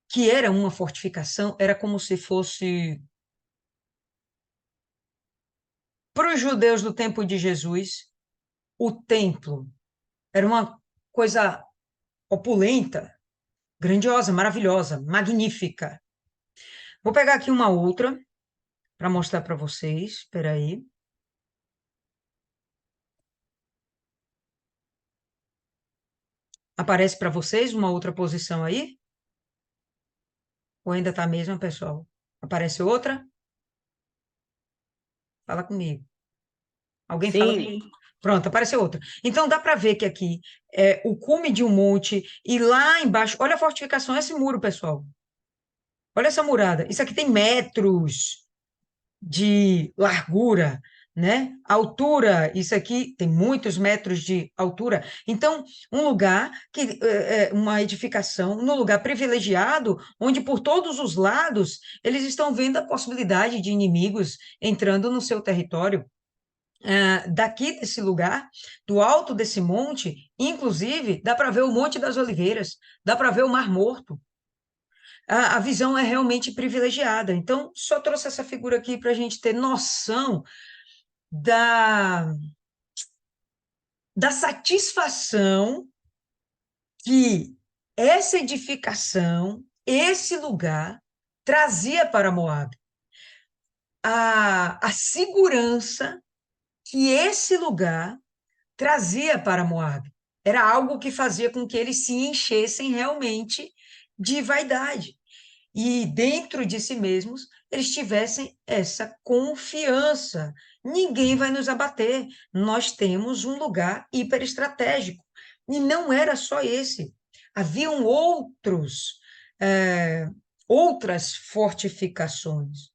que era uma fortificação, era como se fosse para os judeus do tempo de Jesus, o templo era uma coisa opulenta, grandiosa, maravilhosa, magnífica. Vou pegar aqui uma outra para mostrar para vocês. Espera aí. Aparece para vocês uma outra posição aí? Ou ainda está a mesma, pessoal? Aparece outra? Fala comigo. Alguém fala Sim, comigo? Pronto, apareceu outra. Então dá para ver que aqui é o cume de um monte e lá embaixo, olha a fortificação, esse muro, pessoal. Olha essa murada. Isso aqui tem metros de largura, né? Altura, isso aqui tem muitos metros de altura. Então, um lugar que uma edificação, num lugar privilegiado, onde por todos os lados eles estão vendo a possibilidade de inimigos entrando no seu território. Daqui desse lugar, do alto desse monte, inclusive, dá para ver o Monte das Oliveiras, dá para ver o Mar Morto. A visão é realmente privilegiada. Então, só trouxe essa figura aqui para a gente ter noção da, da satisfação que essa edificação, esse lugar, trazia para Moab. A segurança que esse lugar trazia para Moab. Era algo que fazia com que eles se enchessem realmente de vaidade. E dentro de si mesmos, eles tivessem essa confiança. Ninguém vai nos abater. Nós temos um lugar hiperestratégico. E não era só esse. Haviam eh, outras fortificações,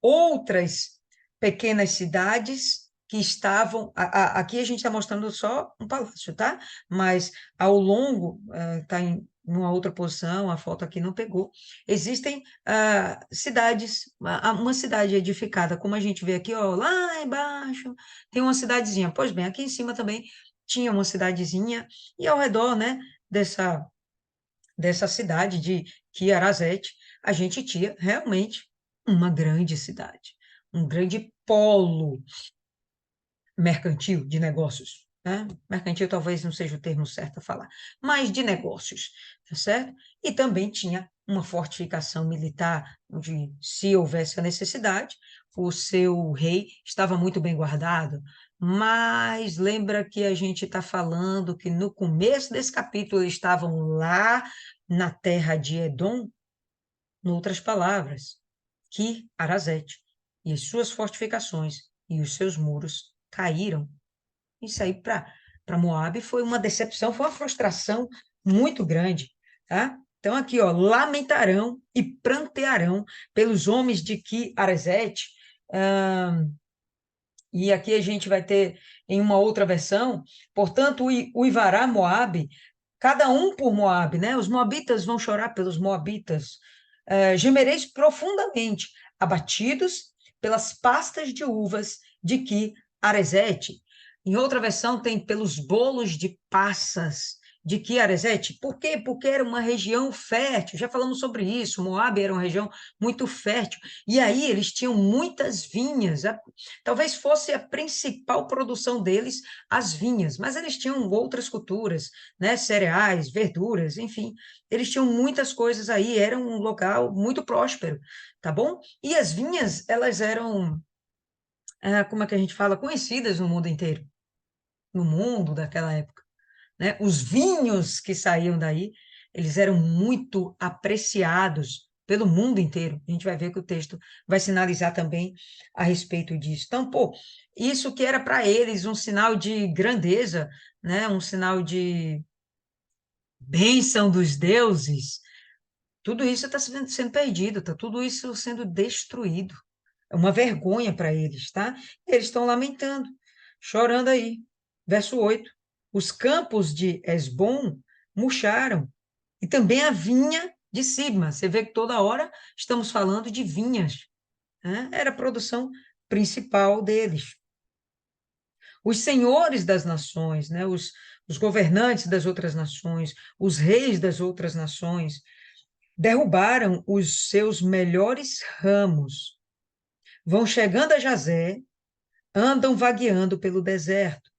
outras pequenas cidades que estavam. Aqui a gente está mostrando só um palácio, tá? Mas ao longo, está em numa outra posição, a foto aqui não pegou. Existem cidades, uma cidade edificada, como a gente vê aqui, ó, lá embaixo, tem uma cidadezinha. Pois bem, aqui em cima também tinha uma cidadezinha, e ao redor, né, dessa cidade de Quiarazete, a gente tinha realmente uma grande cidade, um grande polo mercantil de negócios, né? Mercantil talvez não seja o termo certo a falar, mas de negócios, tá certo? E também tinha uma fortificação militar, onde, se houvesse a necessidade, o seu rei estava muito bem guardado. Mas lembra que a gente está falando que no começo desse capítulo eles estavam lá na terra de Edom, em outras palavras, que Arazete e as suas fortificações e os seus muros caíram. Isso aí para Moabe foi uma decepção, foi uma frustração muito grande, tá? Então aqui, ó, lamentarão e prantearão pelos homens de Ki Arazete. E aqui a gente vai ter em uma outra versão, portanto, uivará Moabe, cada um por Moabe, né? Os moabitas vão chorar pelos moabitas. Gemereis profundamente, abatidos pelas pastas de uvas de que Aresete. Em outra versão tem pelos bolos de passas de que Aresete. Por quê? Porque era uma região fértil. Já falamos sobre isso. Moabe era uma região muito fértil. E aí eles tinham muitas vinhas. Talvez fosse a principal produção deles as vinhas, mas eles tinham outras culturas, né? Cereais, verduras, enfim. Eles tinham muitas coisas aí, era um local muito próspero, tá bom? E as vinhas, elas eram, como é que a gente fala, conhecidas no mundo inteiro, no mundo daquela época, né? Os vinhos que saíam daí, eles eram muito apreciados pelo mundo inteiro. A gente vai ver que o texto vai sinalizar também a respeito disso. Então, pô, isso que era para eles um sinal de grandeza, né? Um sinal de bênção dos deuses, tudo isso está sendo perdido, está tudo isso sendo destruído. É uma vergonha para eles, tá? Eles estão lamentando, chorando aí. Verso 8. Os campos de Esbom murcharam, e também a vinha de Sibma. Você vê que toda hora estamos falando de vinhas, né? Era a produção principal deles. Os senhores das nações, né? Os governantes das outras nações, os reis das outras nações, derrubaram os seus melhores ramos, vão chegando a Jazé, andam vagueando pelo deserto.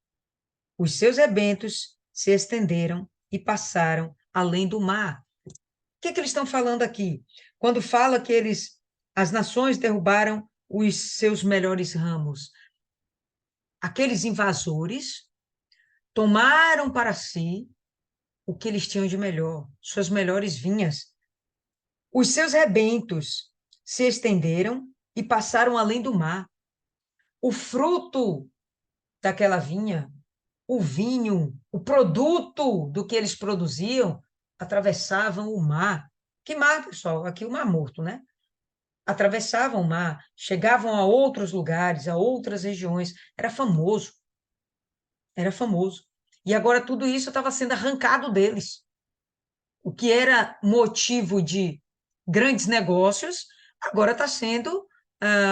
Os seus rebentos se estenderam e passaram além do mar. O que eles estão falando aqui? Quando fala que as nações derrubaram os seus melhores ramos, aqueles invasores tomaram para si o que eles tinham de melhor, suas melhores vinhas. Os seus rebentos se estenderam e passaram além do mar. O fruto daquela vinha, o vinho, o produto do que eles produziam, atravessavam o mar. Que mar, pessoal? Aqui o Mar Morto, né? Atravessavam o mar, chegavam a outros lugares, a outras regiões. Era famoso, era famoso. E agora tudo isso estava sendo arrancado deles. O que era motivo de grandes negócios, agora está sendo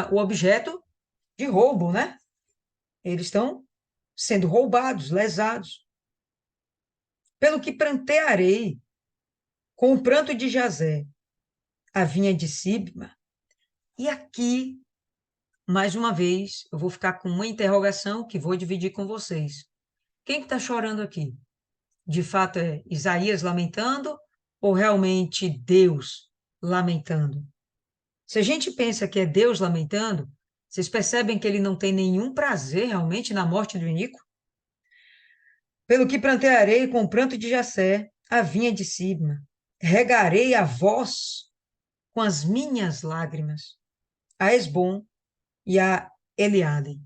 o objeto de roubo, né? Eles estão sendo roubados, lesados. Pelo que prantearei com o pranto de Jazé, a vinha de Sibma. E aqui, mais uma vez, eu vou ficar com uma interrogação que vou dividir com vocês. Quem está chorando aqui? De fato é Isaías lamentando ou realmente Deus lamentando? Se a gente pensa que é Deus lamentando, vocês percebem que ele não tem nenhum prazer realmente na morte do iníquo? Pelo que plantearei com o pranto de Jacé a vinha de Sibma, regarei a vós com as minhas lágrimas, a Esbom e a Eliade.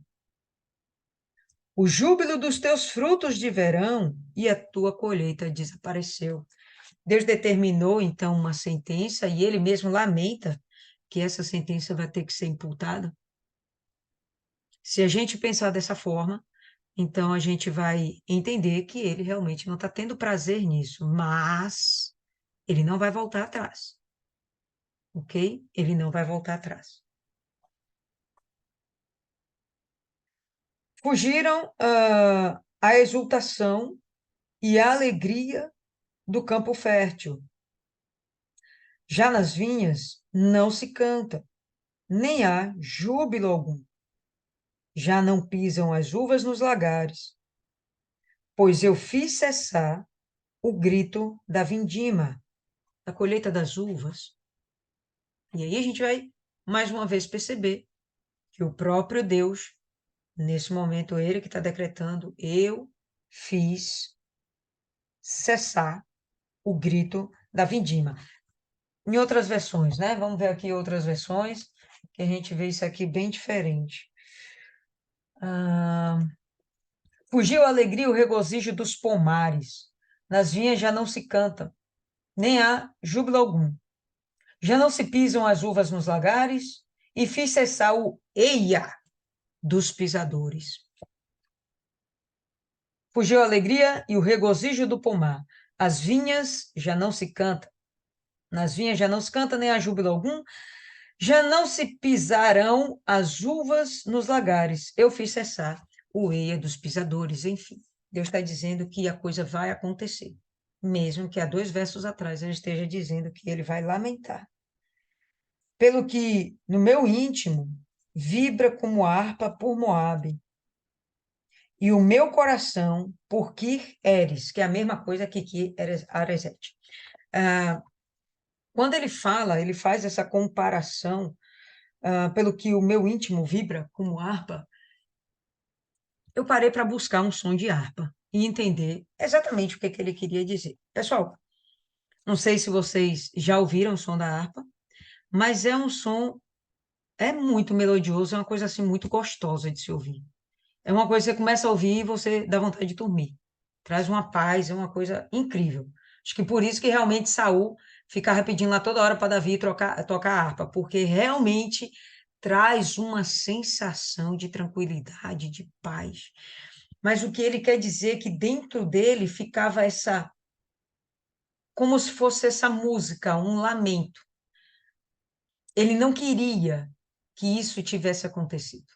O júbilo dos teus frutos de verão e a tua colheita desapareceu. Deus determinou, então, uma sentença e ele mesmo lamenta que essa sentença vai ter que ser imputada. Se a gente pensar dessa forma, então a gente vai entender que ele realmente não está tendo prazer nisso, mas Ele não vai voltar atrás. Ok? Ele não vai voltar atrás. Fugiram a exultação e a alegria do campo fértil. Já nas vinhas não se canta, nem há júbilo algum. Já não pisam as uvas nos lagares, pois eu fiz cessar o grito da vindima, da colheita das uvas. E aí a gente vai, mais uma vez, perceber que o próprio Deus, nesse momento, ele que está decretando, eu fiz cessar o grito da vindima. Em outras versões, né? Vamos ver aqui outras versões, que a gente vê isso aqui bem diferente. Fugiu a alegria e o regozijo dos pomares. Nas vinhas já não se canta, nem há júbilo algum. Já não se pisam as uvas nos lagares, e fiz cessar o eia dos pisadores. Fugiu a alegria e o regozijo do pomar. As vinhas já não se canta. Nas vinhas já não se canta, nem há júbilo algum. Já não se pisarão as uvas nos lagares. Eu fiz cessar o eia dos pisadores. Enfim, Deus está dizendo que a coisa vai acontecer. Mesmo que há 2 versos atrás ele esteja dizendo que ele vai lamentar. Pelo que no meu íntimo vibra como harpa por Moabe, e o meu coração por Kir Eres, que é a mesma coisa que Kir Aresete. Quando ele fala, ele faz essa comparação, pelo que o meu íntimo vibra como harpa, eu parei para buscar um som de harpa e entender exatamente o que ele queria dizer. Pessoal, não sei se vocês já ouviram o som da harpa, mas é um som, é muito melodioso, é uma coisa assim muito gostosa de se ouvir. É uma coisa que você começa a ouvir e você dá vontade de dormir. Traz uma paz, é uma coisa incrível. Acho que por isso que realmente Saul ficava pedindo lá toda hora para Davi tocar a harpa, porque realmente traz uma sensação de tranquilidade, de paz. Mas o que ele quer dizer é que dentro dele ficava essa, como se fosse essa música, um lamento. Ele não queria que isso tivesse acontecido.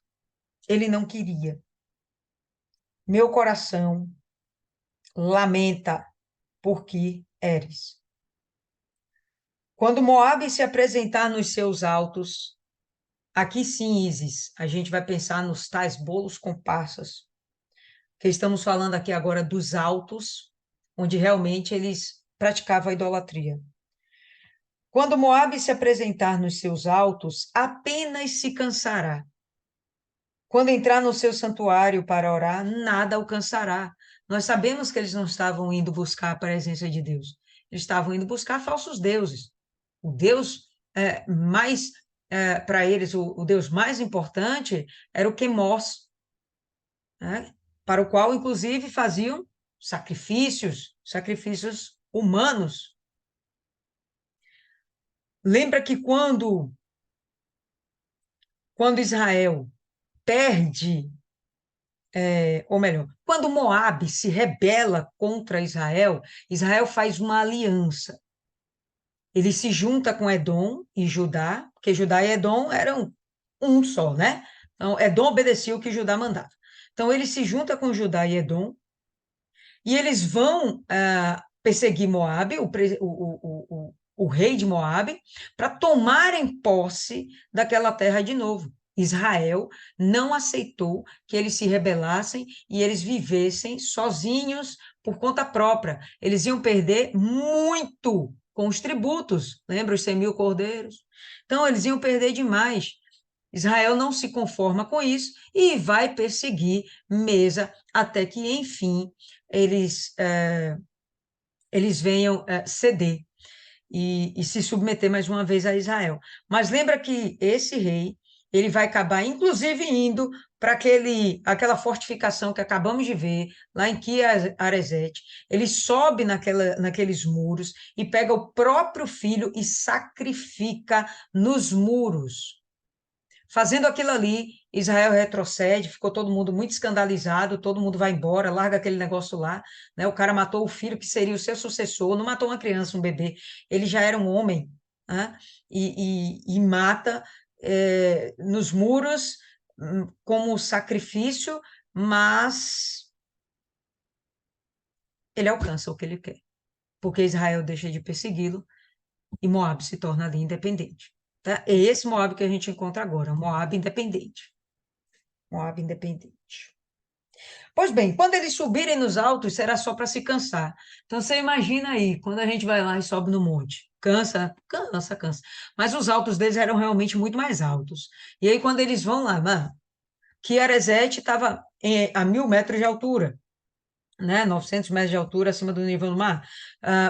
Ele não queria. Meu coração lamenta por que eres. Quando Moabe se apresentar nos seus altos, aqui sim, Isis, a gente vai pensar nos tais bolos com passas, que estamos falando aqui agora dos altos, onde realmente eles praticavam a idolatria. Quando Moabe se apresentar nos seus altos, apenas se cansará. Quando entrar no seu santuário para orar, nada alcançará. Nós sabemos que eles não estavam indo buscar a presença de Deus. Eles estavam indo buscar falsos deuses. O Deus mais, para eles, o Deus mais importante era o Quemos, né? Para o qual, inclusive, faziam sacrifícios humanos. Lembra que quando Israel perde, ou melhor, quando Moabe se rebela contra Israel, Israel faz uma aliança. Ele se junta com Edom e Judá, porque Judá e Edom eram um só, né? Então, Edom obedecia o que Judá mandava. Então, ele se junta com Judá e Edom, e eles vão perseguir Moabe, o rei de Moabe, para tomarem posse daquela terra de novo. Israel não aceitou que eles se rebelassem e eles vivessem sozinhos por conta própria. Eles iam perder muito com os tributos, lembra os 100.000 cordeiros? Então, eles iam perder demais. Israel não se conforma com isso e vai perseguir Mesa até que, enfim, eles venham ceder e se submeter mais uma vez a Israel. Mas lembra que esse rei, ele vai acabar, inclusive, indo para aquela fortificação que acabamos de ver, lá em Quiaresete. Ele sobe naqueles muros e pega o próprio filho e sacrifica nos muros. Fazendo aquilo ali, Israel retrocede, ficou todo mundo muito escandalizado, todo mundo vai embora, larga aquele negócio lá, né? O cara matou o filho que seria o seu sucessor, não matou uma criança, um bebê, ele já era um homem, né? E mata nos muros como sacrifício, mas ele alcança o que ele quer, porque Israel deixa de persegui-lo e Moab se torna ali independente. Tá? É esse Moab que a gente encontra agora, Moab independente. Moab independente. Pois bem, quando eles subirem nos altos, será só para se cansar. Então você imagina aí, quando a gente vai lá e sobe no monte. Cansa, cansa, cansa. Mas os altos deles eram realmente muito mais altos. E aí, quando eles vão lá, mano, Kieresete estava a 1.000 metros de altura, né? 900 metros de altura acima do nível do mar.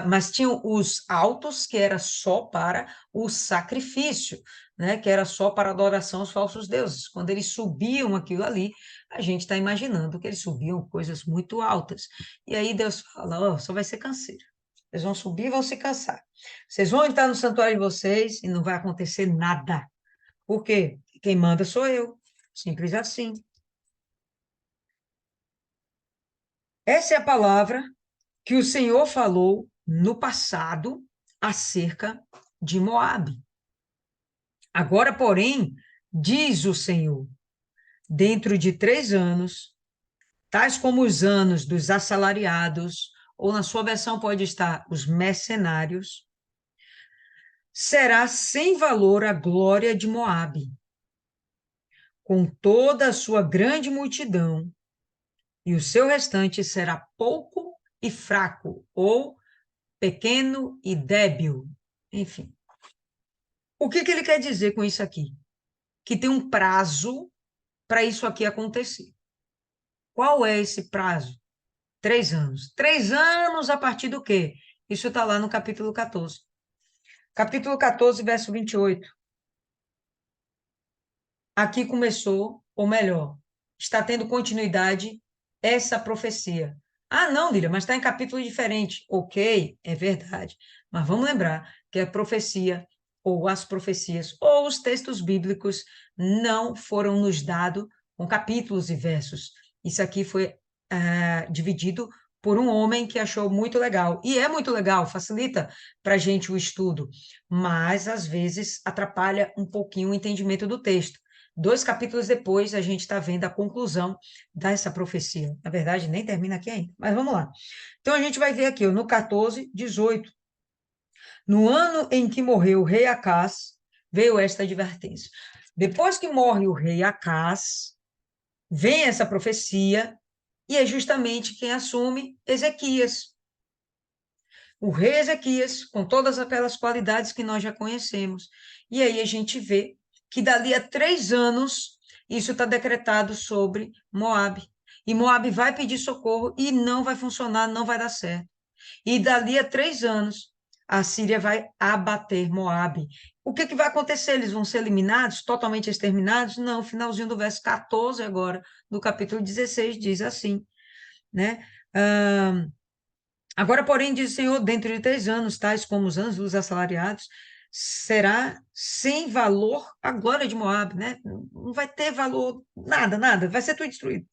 Mas tinham os altos, que era só para o sacrifício, né? Que era só para adoração aos falsos deuses. Quando eles subiam aquilo ali, a gente está imaginando que eles subiam coisas muito altas. E aí Deus fala, só vai ser canseiro. Vocês vão subir e vão se cansar. Vocês vão entrar no santuário de vocês e não vai acontecer nada. Por quê? Quem manda sou eu. Simples assim. Essa é a palavra que o Senhor falou no passado acerca de Moabe. Agora, porém, diz o Senhor, dentro de 3 anos, tais como os anos dos assalariados, ou na sua versão pode estar os mercenários, será sem valor a glória de Moabe, com toda a sua grande multidão, e o seu restante será pouco e fraco, ou pequeno e débil. Enfim. O que ele quer dizer com isso aqui? Que tem um prazo para isso aqui acontecer. Qual é esse prazo? 3 anos. 3 anos a partir do quê? Isso está lá no capítulo 14. Capítulo 14, verso 28. Aqui começou, ou melhor, está tendo continuidade essa profecia. Ah, não, Lília, mas está em capítulo diferente. Ok, é verdade. Mas vamos lembrar que a profecia, ou as profecias, ou os textos bíblicos não foram nos dados com capítulos e versos. Isso aqui foi dividido por um homem que achou muito legal. E é muito legal, facilita para a gente o estudo, mas às vezes atrapalha um pouquinho o entendimento do texto. 2 capítulos depois, a gente está vendo a conclusão dessa profecia. Na verdade, nem termina aqui ainda, mas vamos lá. Então, a gente vai ver aqui, no 14, 18. No ano em que morreu o rei Acás, veio esta advertência. Depois que morre o rei Acás, vem essa profecia, e é justamente quem assume Ezequias. O rei Ezequias, com todas aquelas qualidades que nós já conhecemos. E aí a gente vê que dali a 3 anos, isso está decretado sobre Moabe. E Moabe vai pedir socorro e não vai funcionar, não vai dar certo. E dali a 3 anos, a Síria vai abater Moabe. O que vai acontecer? Eles vão ser eliminados, totalmente exterminados? Não, finalzinho do verso 14 agora, do capítulo 16, diz assim, né? Agora, porém, diz o Senhor, dentro de 3 anos, tais como os anos dos assalariados, será sem valor a glória de Moab, né? Não vai ter valor, nada, nada, vai ser tudo destruído.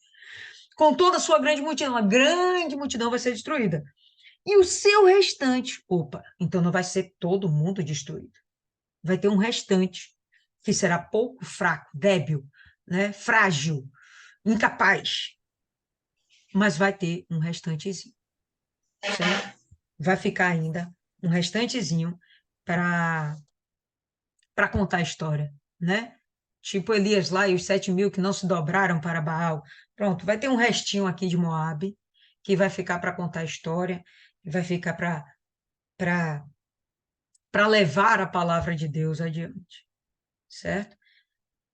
Com toda a sua grande multidão, a grande multidão vai ser destruída. E o seu restante, opa, então não vai ser todo mundo destruído. Vai ter um restante que será pouco, fraco, débil, né? Frágil, incapaz, mas vai ter um restantezinho, certo? Vai ficar ainda um restantezinho para contar a história, né? Tipo Elias lá e os 7.000 que não se dobraram para Baal. Pronto, vai ter um restinho aqui de Moabe que vai ficar para contar a história, e vai ficar para levar a palavra de Deus adiante, certo?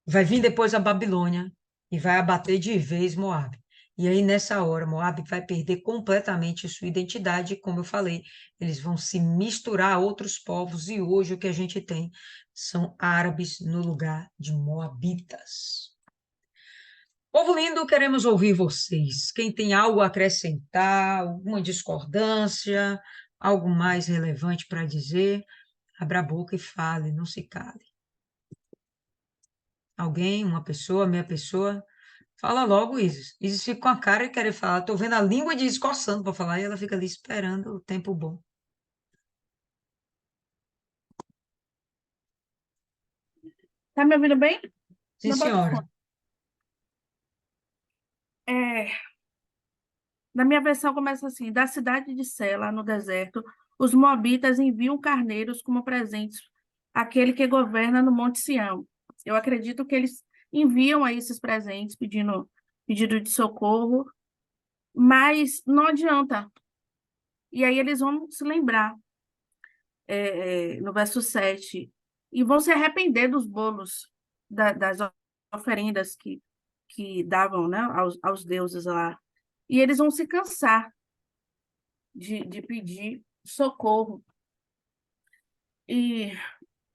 Vai vir depois a Babilônia e vai abater de vez Moabe. E aí, nessa hora, Moabe vai perder completamente sua identidade, como eu falei, eles vão se misturar a outros povos, e hoje o que a gente tem são árabes no lugar de moabitas. Povo lindo, queremos ouvir vocês. Quem tem algo a acrescentar, alguma discordância, algo mais relevante para dizer, abra a boca e fale, não se cale. alguém, uma pessoa, minha pessoa, fala logo, Isis. Isis fica com a cara e quer falar. Tô vendo a língua de Isis coçando para falar e ela fica ali esperando o tempo bom. Tá me ouvindo bem? Sim, Não bota o senhora. fone. É, na minha versão começa assim: da cidade de Sela, no deserto, os moabitas enviam carneiros como presentes àquele que governa no Monte Sião. Eu acredito que eles enviam aí esses presentes pedido de socorro, mas não adianta. E aí eles vão se lembrar, no verso 7, e vão se arrepender dos bolos, das oferendas que davam, né, aos deuses lá. E eles vão se cansar de pedir socorro. E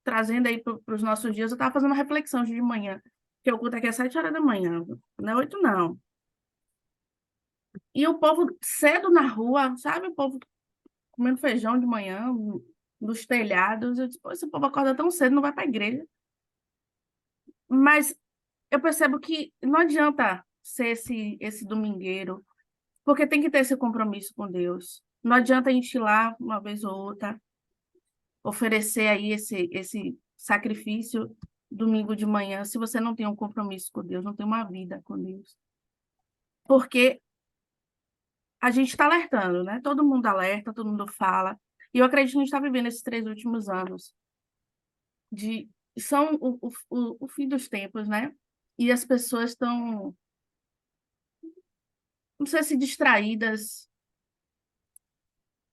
trazendo aí para os nossos dias, eu estava fazendo uma reflexão hoje de manhã, que o culto aqui é 7 horas da manhã, não é 8, não. E o povo cedo na rua, sabe? O povo comendo feijão de manhã, nos telhados. Eu disse, pô, esse povo acorda tão cedo, não vai para a igreja. Mas eu percebo que não adianta ser esse domingueiro, porque tem que ter esse compromisso com Deus. Não adianta a gente ir lá uma vez ou outra, oferecer aí esse sacrifício domingo de manhã, se você não tem um compromisso com Deus, não tem uma vida com Deus. Porque a gente está alertando, né? Todo mundo alerta, todo mundo fala. E eu acredito que a gente está vivendo esses 3 últimos anos. São o fim dos tempos, né? E as pessoas estão, não sei se distraídas,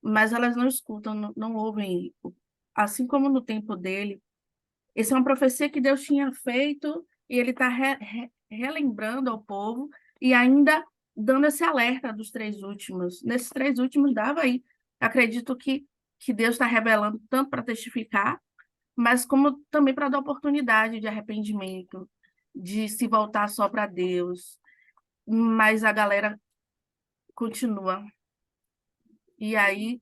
mas elas não escutam, não ouvem. Assim como no tempo dele, essa é uma profecia que Deus tinha feito e ele está relembrando ao povo e ainda dando esse alerta dos 3 últimos. Nesses 3 últimos dava aí. Acredito que Deus está revelando tanto para testificar, mas como também para dar oportunidade de arrependimento, de se voltar só para Deus. Mas a galera continua. E aí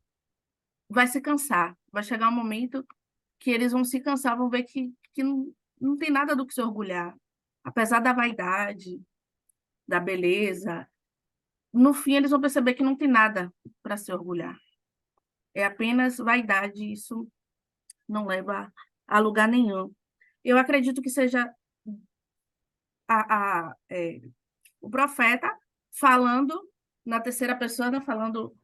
vai se cansar. Vai chegar um momento que eles vão se cansar, vão ver que não tem nada do que se orgulhar. Apesar da vaidade, da beleza, no fim eles vão perceber que não tem nada para se orgulhar. É apenas vaidade, isso não leva a lugar nenhum. Eu acredito que seja o profeta falando na terceira pessoa, né, falando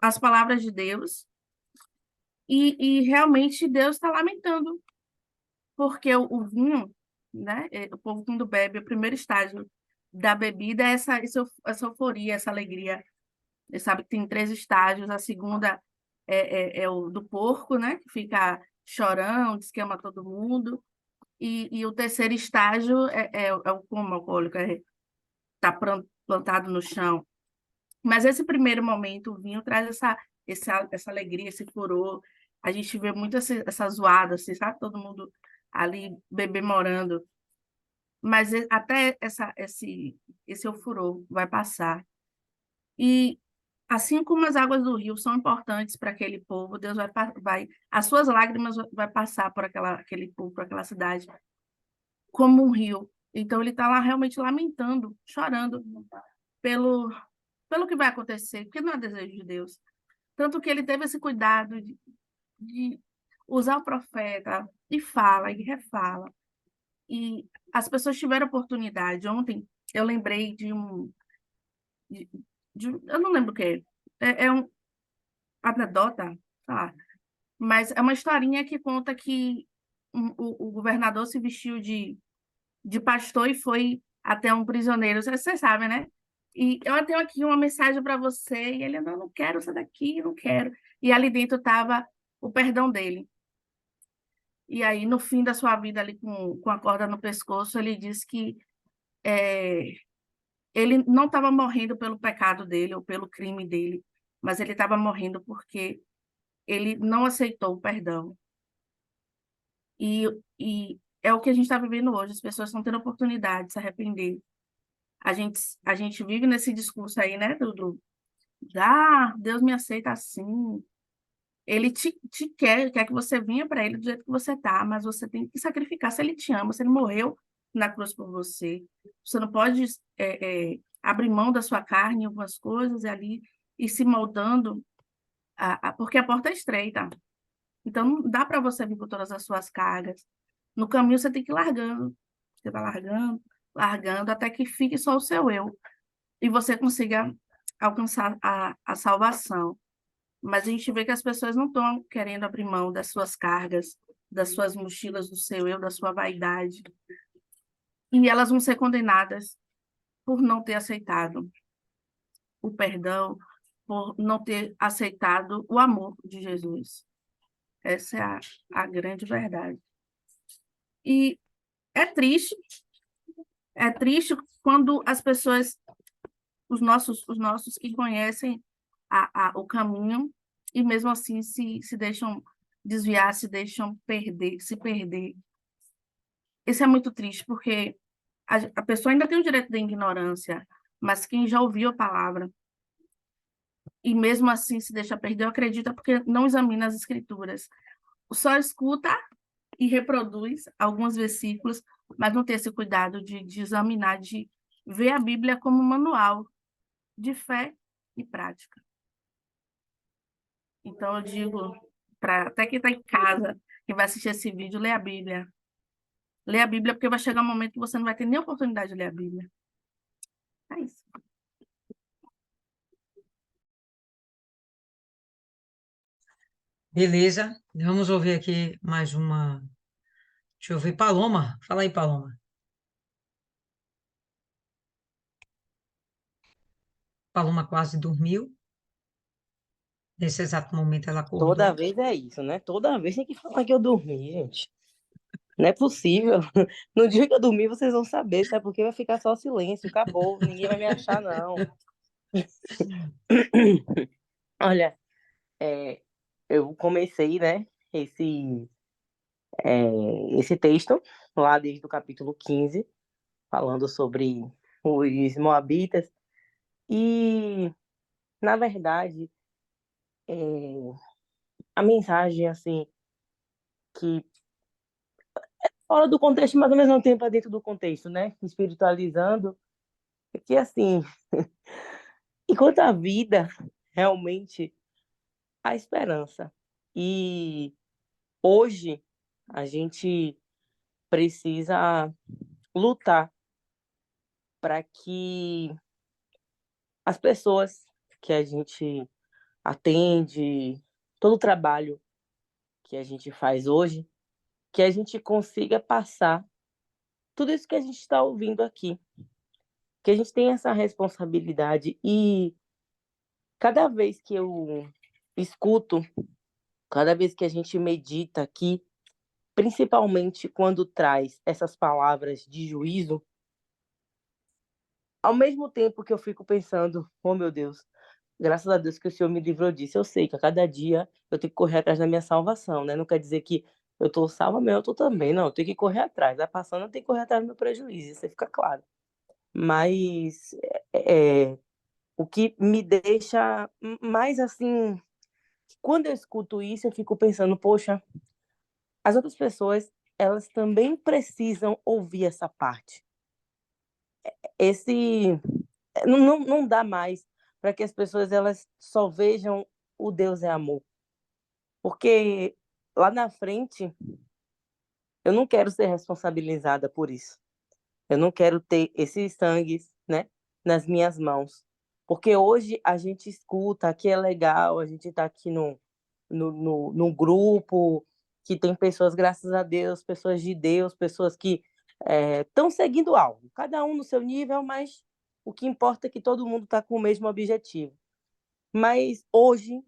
as palavras de Deus, e realmente Deus está lamentando porque o vinho, né? O povo quando bebe, o primeiro estágio da bebida é essa euforia, essa alegria. Você sabe que tem 3 estágios. A segunda é o do porco, né? Que fica chorão, diz que ama todo mundo. E o terceiro estágio é o coma alcoólico, tá plantado no chão. Mas esse primeiro momento, o vinho traz essa alegria, esse furor. A gente vê muito essa zoada, assim, sabe? Todo mundo ali bebê-morando. Mas até esse furor vai passar. E assim como as águas do rio são importantes para aquele povo, Deus as suas lágrimas vai passar por aquele povo, por aquela cidade, como um rio. Então ele está lá realmente lamentando, chorando pelo, pelo que vai acontecer, porque não é desejo de Deus. Tanto que ele teve esse cuidado de usar o profeta e fala e refala. E as pessoas tiveram oportunidade. Ontem eu lembrei de, eu não lembro o que é uma anedota, tá? Mas é uma historinha que conta que o governador se vestiu de pastor e foi até um prisioneiro. Você sabe, né? E eu tenho aqui uma mensagem para você. E ele, não quero essa daqui, não quero. E ali dentro estava o perdão dele. E aí, no fim da sua vida, ali com a corda no pescoço, ele disse que ele não estava morrendo pelo pecado dele ou pelo crime dele, mas ele estava morrendo porque ele não aceitou o perdão. E é o que a gente está vivendo hoje. As pessoas estão tendo oportunidade de se arrepender. A gente vive nesse discurso aí, né, Deus me aceita assim. Ele te quer que você venha para ele do jeito que você está, mas você tem que sacrificar. Se ele te ama, se ele morreu na cruz por você, você não pode abrir mão da sua carne, algumas coisas e ali e se moldando, porque a porta é estreita. Então, não dá para você vir com todas as suas cargas. No caminho, você tem que ir largando. Você vai largando, largando, até que fique só o seu eu. E você consiga alcançar a salvação. Mas a gente vê que as pessoas não estão querendo abrir mão das suas cargas, das suas mochilas, do seu eu, da sua vaidade. E elas vão ser condenadas por não ter aceitado o perdão, por não ter aceitado o amor de Jesus. Essa é a grande verdade. E é triste quando as pessoas, os nossos que conhecem o caminho, e mesmo assim se deixam desviar, se deixam perder, se perder. Isso é muito triste, porque a pessoa ainda tem o direito da ignorância, mas quem já ouviu a palavra e mesmo assim se deixa perder, eu acredito, porque não examina as escrituras. Só escuta e reproduz alguns versículos, mas não tem esse cuidado de examinar, de ver a Bíblia como um manual de fé e prática. Então, eu digo, para até quem está em casa, quem vai assistir esse vídeo, lê a Bíblia. Lê a Bíblia, porque vai chegar um momento que você não vai ter nem oportunidade de ler a Bíblia. É isso. Beleza, vamos ouvir aqui mais uma. Deixa eu ver, Paloma. Fala aí, Paloma. Paloma quase dormiu. Nesse exato momento ela Toda acordou. vez é isso, né? Toda vez tem que falar que eu dormi, gente. Não é possível. No dia que eu dormir, vocês vão saber, sabe? Porque vai ficar só silêncio, acabou. Ninguém vai me achar, não. Olha, é, eu comecei, né, esse texto lá desde o capítulo 15, falando sobre os moabitas. E, na verdade, é, a mensagem, assim, que fora do contexto, mas ao mesmo tempo é dentro do contexto, né? Espiritualizando, é que, assim, enquanto a vida, realmente, há esperança. E hoje, a gente precisa lutar para que as pessoas que a gente atende, todo o trabalho que a gente faz hoje, que a gente consiga passar tudo isso que a gente está ouvindo aqui. Que a gente tem essa responsabilidade e cada vez que eu escuto, cada vez que a gente medita aqui, principalmente quando traz essas palavras de juízo, ao mesmo tempo que eu fico pensando, oh meu Deus, graças a Deus que o Senhor me livrou disso. Eu sei que a cada dia eu tenho que correr atrás da minha salvação, né? Não quer dizer que eu estou salva, mas eu estou também. Não, eu tenho que correr atrás. Vai passando, eu tenho que correr atrás do meu prejuízo. Isso aí fica claro. Mas o que me deixa mais assim, quando eu escuto isso, eu fico pensando, poxa, as outras pessoas, elas também precisam ouvir essa parte. Esse não dá mais para que as pessoas elas só vejam o Deus é amor. Porque lá na frente, eu não quero ser responsabilizada por isso. Eu não quero ter esses sangues, né, nas minhas mãos. Porque hoje a gente escuta, aqui é legal, a gente está aqui no grupo, que tem pessoas, graças a Deus, pessoas de Deus, pessoas que estão seguindo algo. Cada um no seu nível, mas o que importa é que todo mundo está com o mesmo objetivo. Mas hoje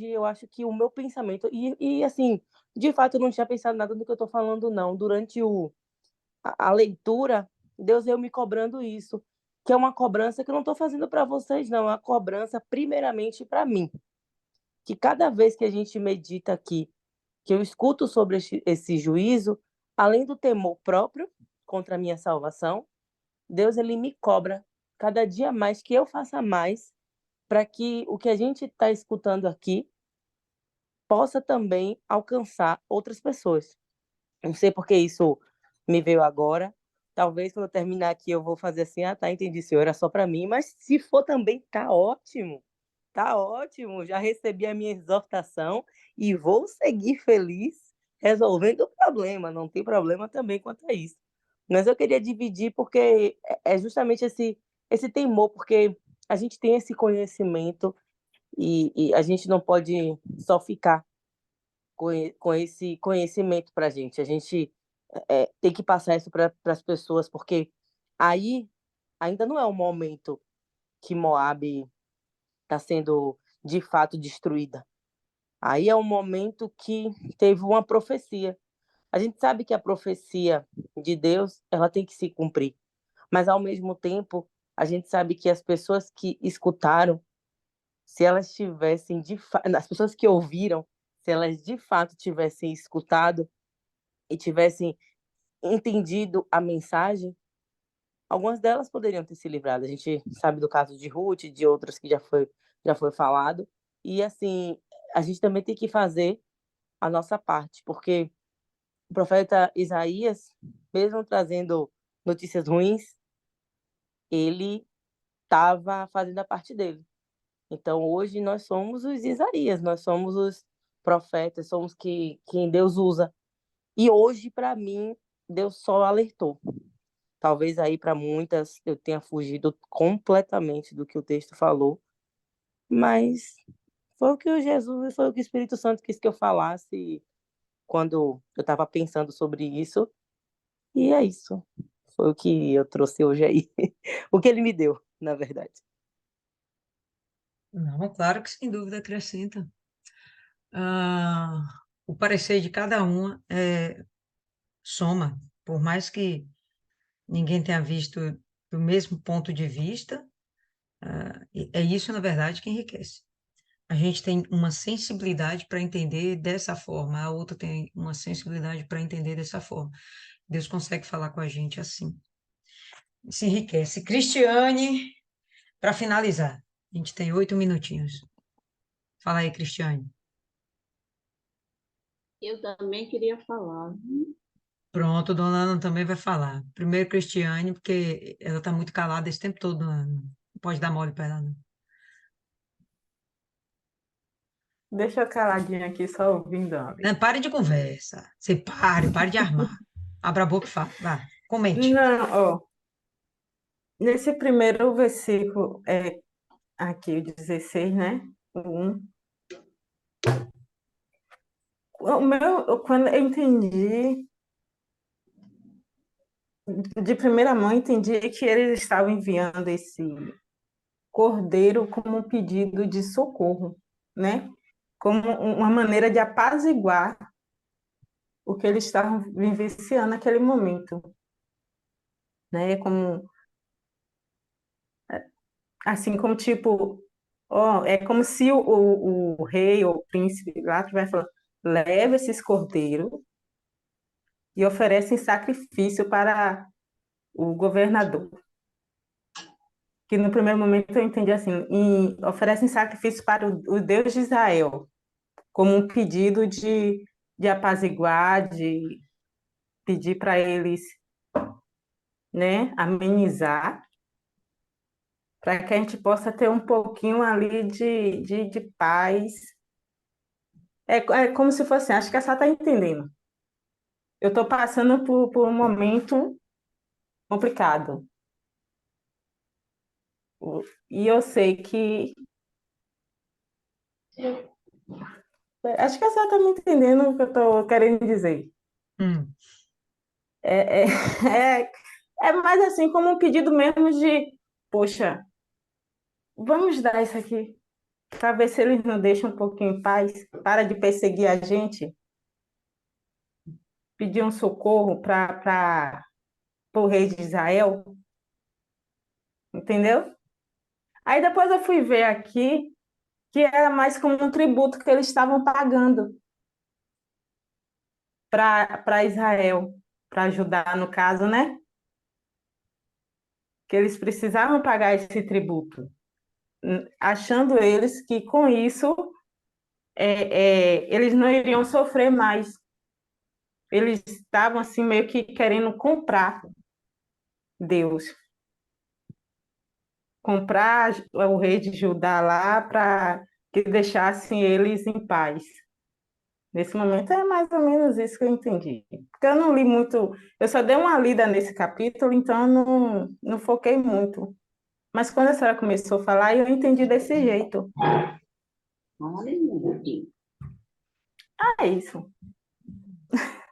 eu acho que o meu pensamento, e assim, de fato eu não tinha pensado nada do que eu estou falando, não. Durante a leitura, Deus veio me cobrando isso, que é uma cobrança que eu não estou fazendo para vocês, não, é uma cobrança primeiramente para mim. Que cada vez que a gente medita aqui, que eu escuto sobre esse juízo, além do temor próprio contra a minha salvação, Deus ele me cobra cada dia mais que eu faça mais para que o que a gente está escutando aqui possa também alcançar outras pessoas. Não sei porque isso me veio agora. Talvez quando eu terminar aqui eu vou fazer assim, ah, tá, entendi, senhor, era só para mim, mas se for também, tá ótimo. Tá ótimo, já recebi a minha exortação e vou seguir feliz resolvendo o problema, não tem problema também quanto a isso. Mas eu queria dividir porque é justamente esse temor, porque a gente tem esse conhecimento e a gente não pode só ficar com esse conhecimento para a gente tem que passar isso para as pessoas, porque aí ainda não é o momento que Moabe está sendo de fato destruída. Aí é um momento que teve uma profecia. A gente sabe que a profecia de Deus ela tem que se cumprir, mas ao mesmo tempo a gente sabe que as pessoas que escutaram, se elas tivessem as pessoas que ouviram, se elas de fato tivessem escutado e tivessem entendido a mensagem, algumas delas poderiam ter se livrado. A gente sabe do caso de Ruth, de outras que já foi falado. E assim, a gente também tem que fazer a nossa parte, porque o profeta Isaías, mesmo trazendo notícias ruins, ele estava fazendo a parte dele. Então, hoje nós somos os Isaías, nós somos os profetas, somos quem Deus usa. E hoje, para mim, Deus só alertou. Talvez aí para muitas eu tenha fugido completamente do que o texto falou, mas foi o que o Jesus, foi o que o Espírito Santo quis que eu falasse quando eu estava pensando sobre isso, e é isso. Foi o que eu trouxe hoje aí. O que ele me deu, na verdade. Não, claro que sem dúvida acrescenta. Ah, o parecer de cada uma soma, por mais que ninguém tenha visto do mesmo ponto de vista, é isso, na verdade, que enriquece. A gente tem uma sensibilidade para entender dessa forma, a outra tem uma sensibilidade para entender dessa forma. Deus consegue falar com a gente assim. Se enriquece. Cristiane, para finalizar, a gente tem 8 minutinhos. Fala aí, Cristiane. Eu também queria falar. Pronto, dona Ana também vai falar. Primeiro, Cristiane, porque ela está muito calada esse tempo todo. Não pode dar mole para ela, não. Deixa eu caladinha aqui só ouvindo, Anne. Não, pare de conversa. Você pare de armar. Abra a boca e fala. Vá, comente. Não, ó, nesse primeiro versículo, aqui, o 16, né? O 1. Quando eu entendi, de primeira mão, entendi que eles estavam enviando esse cordeiro como um pedido de socorro, né? Como uma maneira de apaziguar o que eles estavam vivenciando naquele momento, né? Como, assim como tipo, ó, é como se o rei ou o príncipe lá tivesse falando, leva esses cordeiros e oferece em sacrifício para o governador. Que no primeiro momento eu entendi assim, oferecem sacrifício para o Deus de Israel, como um pedido de apaziguar, de pedir para eles, né, amenizar, para que a gente possa ter um pouquinho ali de paz. É como se fosse, acho que a senhora está entendendo. Eu estou passando por um momento complicado. E eu sei que. Acho que a senhora está me entendendo o que eu estou querendo dizer. Hum. É, é, é, é mais assim como um pedido mesmo de, poxa, vamos dar isso aqui, para ver se eles nos deixam um pouquinho em paz, para de perseguir a gente, pedir um socorro para o rei de Israel, entendeu? Aí depois eu fui ver aqui que era mais como um tributo que eles estavam pagando para Israel, para ajudar no caso, né? Que eles precisavam pagar esse tributo, achando eles que com isso eles não iriam sofrer mais. Eles estavam assim meio que querendo comprar Deus, comprar o rei de Judá lá para que deixassem eles em paz. Nesse momento é mais ou menos isso que eu entendi. Porque eu não li muito, eu só dei uma lida nesse capítulo, então eu não foquei muito. Mas quando a senhora começou a falar, eu entendi desse jeito. Aleluia. É isso.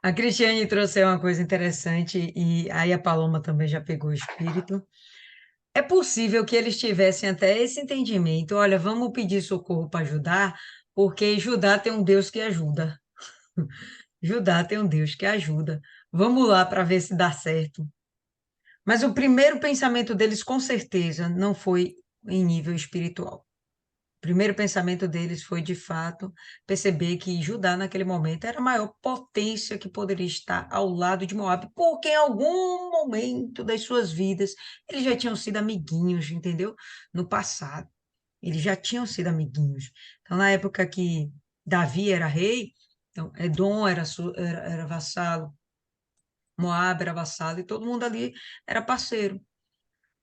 A Cristiane trouxe uma coisa interessante e aí a Paloma também já pegou o espírito. É possível que eles tivessem até esse entendimento. Olha, vamos pedir socorro para Judá, porque Judá tem um Deus que ajuda. Judá tem um Deus que ajuda. Vamos lá para ver se dá certo. Mas o primeiro pensamento deles, com certeza, não foi em nível espiritual. O primeiro pensamento deles foi, de fato, perceber que Judá, naquele momento, era a maior potência que poderia estar ao lado de Moabe, porque em algum momento das suas vidas eles já tinham sido amiguinhos, entendeu? No passado, eles já tinham sido amiguinhos. Então, na época que Davi era rei, então, Edom era vassalo, Moabe era vassalo, e todo mundo ali era parceiro,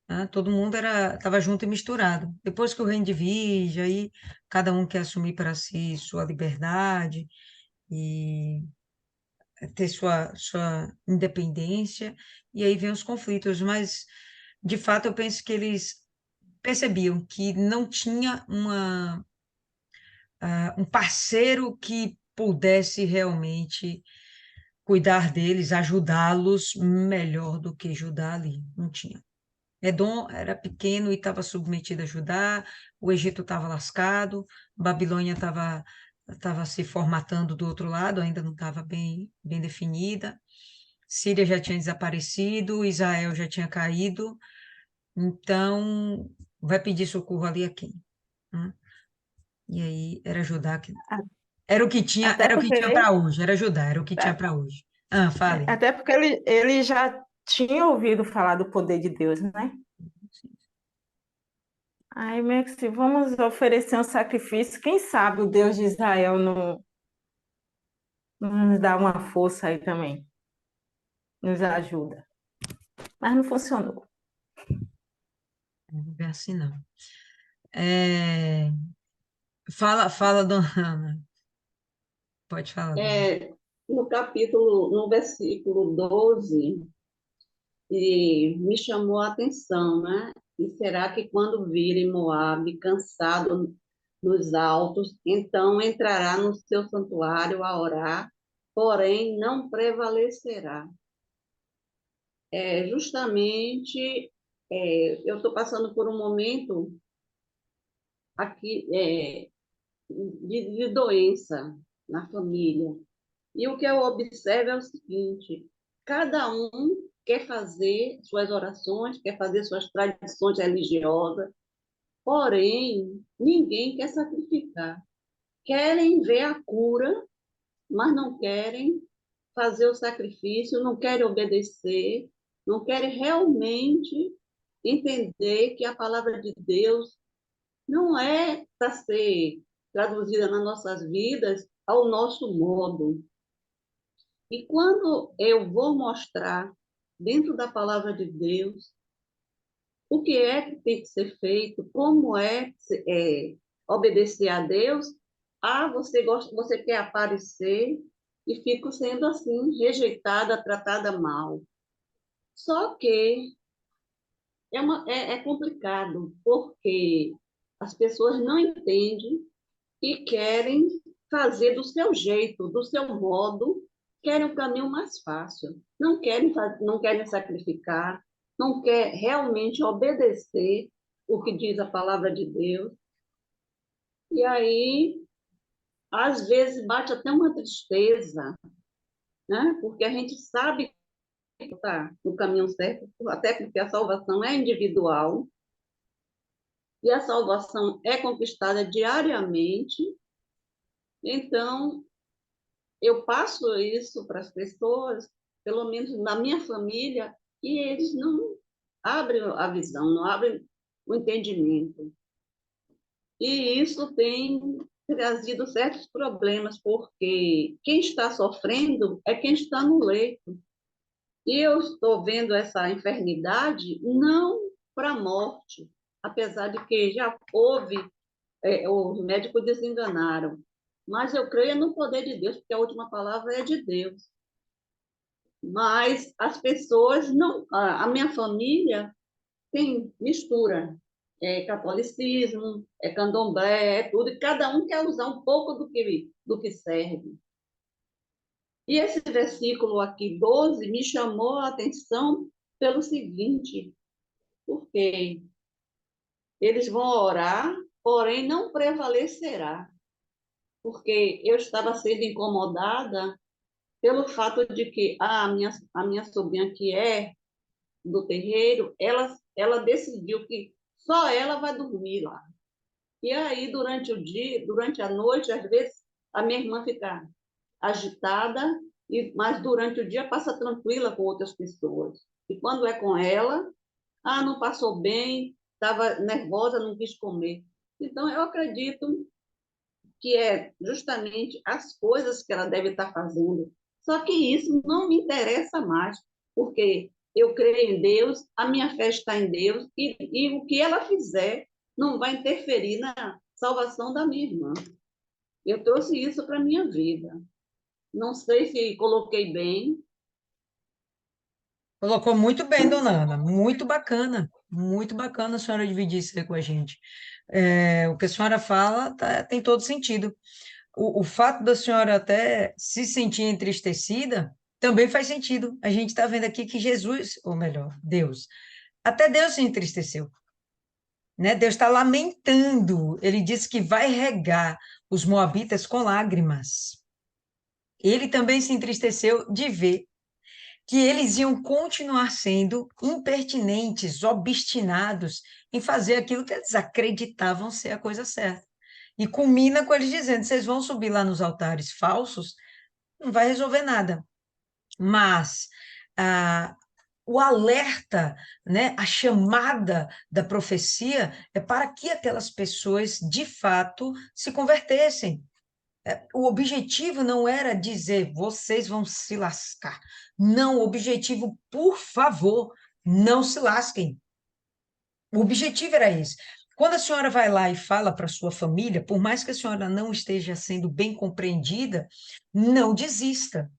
né? Todo mundo estava junto e misturado. Depois que o reino divide, aí cada um quer assumir para si sua liberdade e ter sua independência, e aí vem os conflitos. Mas, de fato, eu penso que eles percebiam que não tinha um parceiro que pudesse realmente cuidar deles, ajudá-los melhor do que Judá ali. Não tinha. Edom era pequeno e estava submetido a Judá, o Egito estava lascado, Babilônia estava se formatando do outro lado, ainda não estava bem definida, Síria já tinha desaparecido, Israel já tinha caído, então vai pedir socorro ali a quem? Né? E aí era Judá que Até era o que tinha porque, para hoje, era Judá, era o que tinha para hoje. Ah, fale. até porque ele já tinha ouvido falar do poder de Deus, né? Aí meio que se vamos oferecer um sacrifício, quem sabe o Deus de Israel não nos dá uma força aí também, nos ajuda. Mas não funcionou. Não é assim não. É, fala, dona Ana. Pode falar, dona. No capítulo, no versículo 12, e me chamou a atenção, né? E será que quando virem Moabe cansado nos altos, então entrará no seu santuário a orar, porém não prevalecerá. Justamente, eu estou passando por um momento aqui de doença na família. E o que eu observo é o seguinte: cada um quer fazer suas orações, quer fazer suas tradições religiosas, porém, ninguém quer sacrificar. Querem ver a cura, mas não querem fazer o sacrifício, não querem obedecer, não querem realmente entender que a palavra de Deus não é para ser traduzida nas nossas vidas ao nosso modo. E quando eu vou mostrar dentro da palavra de Deus o que é que tem que ser feito, como obedecer a Deus, você gosta, você quer aparecer e fico sendo assim rejeitada, tratada mal. Só que é complicado porque as pessoas não entendem e querem fazer do seu jeito, do seu modo, querem o caminho mais fácil. Não querem sacrificar, não quer realmente obedecer o que diz a palavra de Deus. E aí, às vezes, bate até uma tristeza, né? Porque a gente sabe que está no caminho certo, até porque a salvação é individual e a salvação é conquistada diariamente. Então, eu passo isso para as pessoas, pelo menos na minha família, e eles não abrem a visão, não abrem o entendimento. E isso tem trazido certos problemas, porque quem está sofrendo é quem está no leito. E eu estou vendo essa enfermidade não para a morte, apesar de que já houve, os médicos desenganaram. Mas eu creio no poder de Deus, porque a última palavra é de Deus. Mas as pessoas não. A minha família tem mistura. É catolicismo, é candomblé, é tudo, e cada um quer usar um pouco do que serve. E esse versículo aqui, 12, me chamou a atenção pelo seguinte, porque eles vão orar, porém não prevalecerá, porque eu estava sendo incomodada pelo fato de que a minha sobrinha, que é do terreiro, ela decidiu que só ela vai dormir lá. E aí, durante o dia, durante a noite, às vezes, a minha irmã fica agitada, mas durante o dia passa tranquila com outras pessoas. E quando é com ela, não passou bem, estava nervosa, não quis comer. Então, eu acredito que é justamente as coisas que ela deve estar fazendo. Só que isso não me interessa mais, porque eu creio em Deus, a minha fé está em Deus, e o que ela fizer não vai interferir na salvação da minha irmã. Eu trouxe isso para a minha vida. Não sei se coloquei bem. Colocou muito bem, dona Ana, muito bacana a senhora dividir isso aí com a gente. O que a senhora fala tem todo sentido. O fato da senhora até se sentir entristecida também faz sentido. A gente está vendo aqui que Jesus, ou melhor, Deus, até Deus se entristeceu, né? Deus está lamentando. Ele disse que vai regar os moabitas com lágrimas. Ele também se entristeceu de ver que eles iam continuar sendo impertinentes, obstinados em fazer aquilo que eles acreditavam ser a coisa certa. E culmina com eles dizendo: vocês vão subir lá nos altares falsos, não vai resolver nada. Mas ah, o alerta, né, a chamada da profecia é para que aquelas pessoas de fato se convertessem. O objetivo não era dizer vocês vão se lascar. Não, o objetivo, por favor, não se lasquem. O objetivo era esse. Quando a senhora vai lá e fala para sua família, por mais que a senhora não esteja sendo bem compreendida, não desista.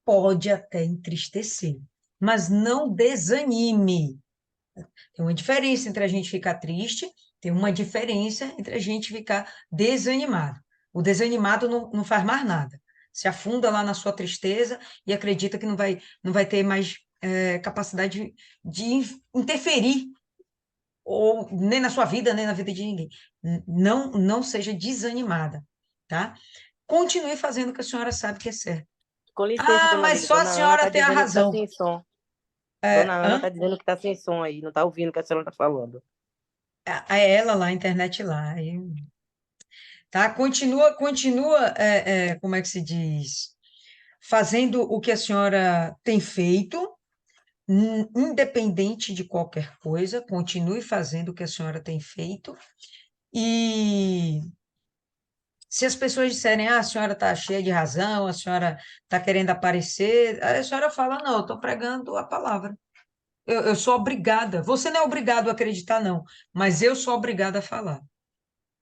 Pode até entristecer, mas não desanime. Tem uma diferença entre a gente ficar triste, tem uma diferença entre a gente ficar desanimado. O desanimado não faz mais nada. Se afunda lá na sua tristeza e acredita que não vai ter mais capacidade de interferir, ou nem na sua vida, nem na vida de ninguém. Não seja desanimada, tá? Continue fazendo o que a senhora sabe que é certo. Com licença, dona Mas Lídia. só a Dona Ana senhora está tem a dizendo que está razão. sem som. Dona Ana Hã? está dizendo que está sem som aí, não está ouvindo o que a senhora está falando. É ela lá, a internet lá. Tá? Continua, como é que se diz? Fazendo o que a senhora tem feito, independente de qualquer coisa, continue fazendo o que a senhora tem feito. E se as pessoas disserem, a senhora está cheia de razão, a senhora está querendo aparecer, a senhora fala, não, eu estou pregando a palavra. Eu sou obrigada. Você não é obrigado a acreditar, não, mas eu sou obrigada a falar.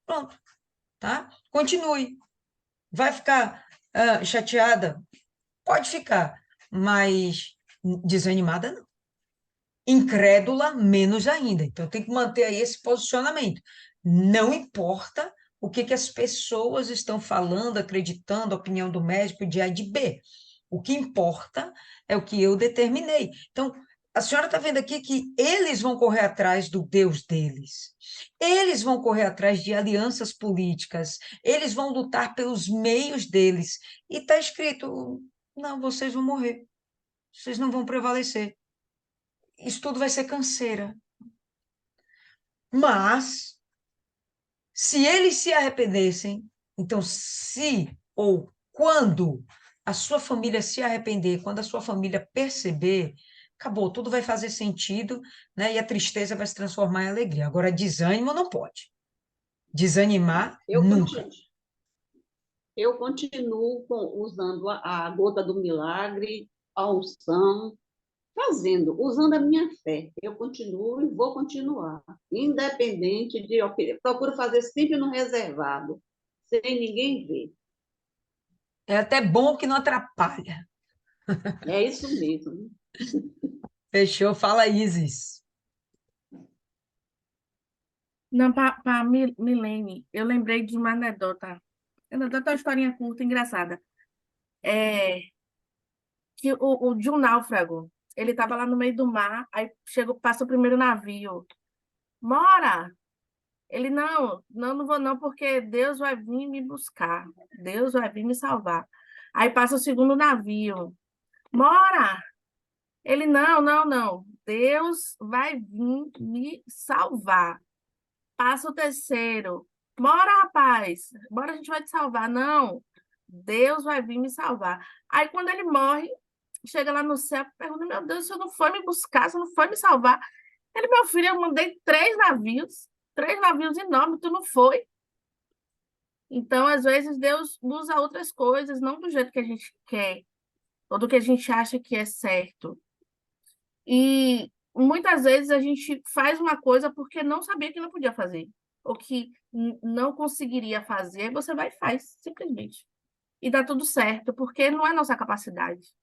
Pronto, tá? Continue. Vai ficar chateada? Pode ficar, mas desanimada não. Incrédula, menos ainda. Então, tem que manter aí esse posicionamento. Não importa o que as pessoas estão falando, acreditando, a opinião do médico de A e de B. O que importa é o que eu determinei. Então, a senhora está vendo aqui que eles vão correr atrás do Deus deles. Eles vão correr atrás de alianças políticas. Eles vão lutar pelos meios deles. E está escrito: não, vocês vão morrer. Vocês não vão prevalecer. Isso tudo vai ser canseira. Mas, se eles se arrependessem, então, se ou quando a sua família se arrepender, quando a sua família perceber, acabou, tudo vai fazer sentido, né? E a tristeza vai se transformar em alegria. Agora, desânimo não pode. Desanimar, Eu nunca. continuo. eu continuo usando a gota do milagre, a unção, fazendo, usando a minha fé. Eu continuo e vou continuar, independente de. Eu procuro fazer sempre no reservado, sem ninguém ver. É até bom que não atrapalha. É isso mesmo. Fechou? Fala, Isis. Não, para Milene, eu lembrei de uma anedota. Anedota é uma historinha curta, engraçada. É que de um náufrago, ele estava lá no meio do mar, aí chegou, passa o primeiro navio. Mora! Ele, não vou não, porque Deus vai vir me buscar. Deus vai vir me salvar. Aí passa o segundo navio. Mora! Ele, não. Deus vai vir me salvar. Passa o terceiro. Bora, rapaz. Bora, a gente vai te salvar. Não. Deus vai vir me salvar. Aí, quando ele morre, chega lá no céu, pergunta: meu Deus, você não foi me buscar, você não foi me salvar. Ele, meu filho, eu mandei três navios enormes, tu não foi. Então, às vezes, Deus usa outras coisas, não do jeito que a gente quer, ou do que a gente acha que é certo. E muitas vezes a gente faz uma coisa porque não sabia que não podia fazer, ou que não conseguiria fazer, você vai e faz, simplesmente. E dá tudo certo, porque não é nossa capacidade.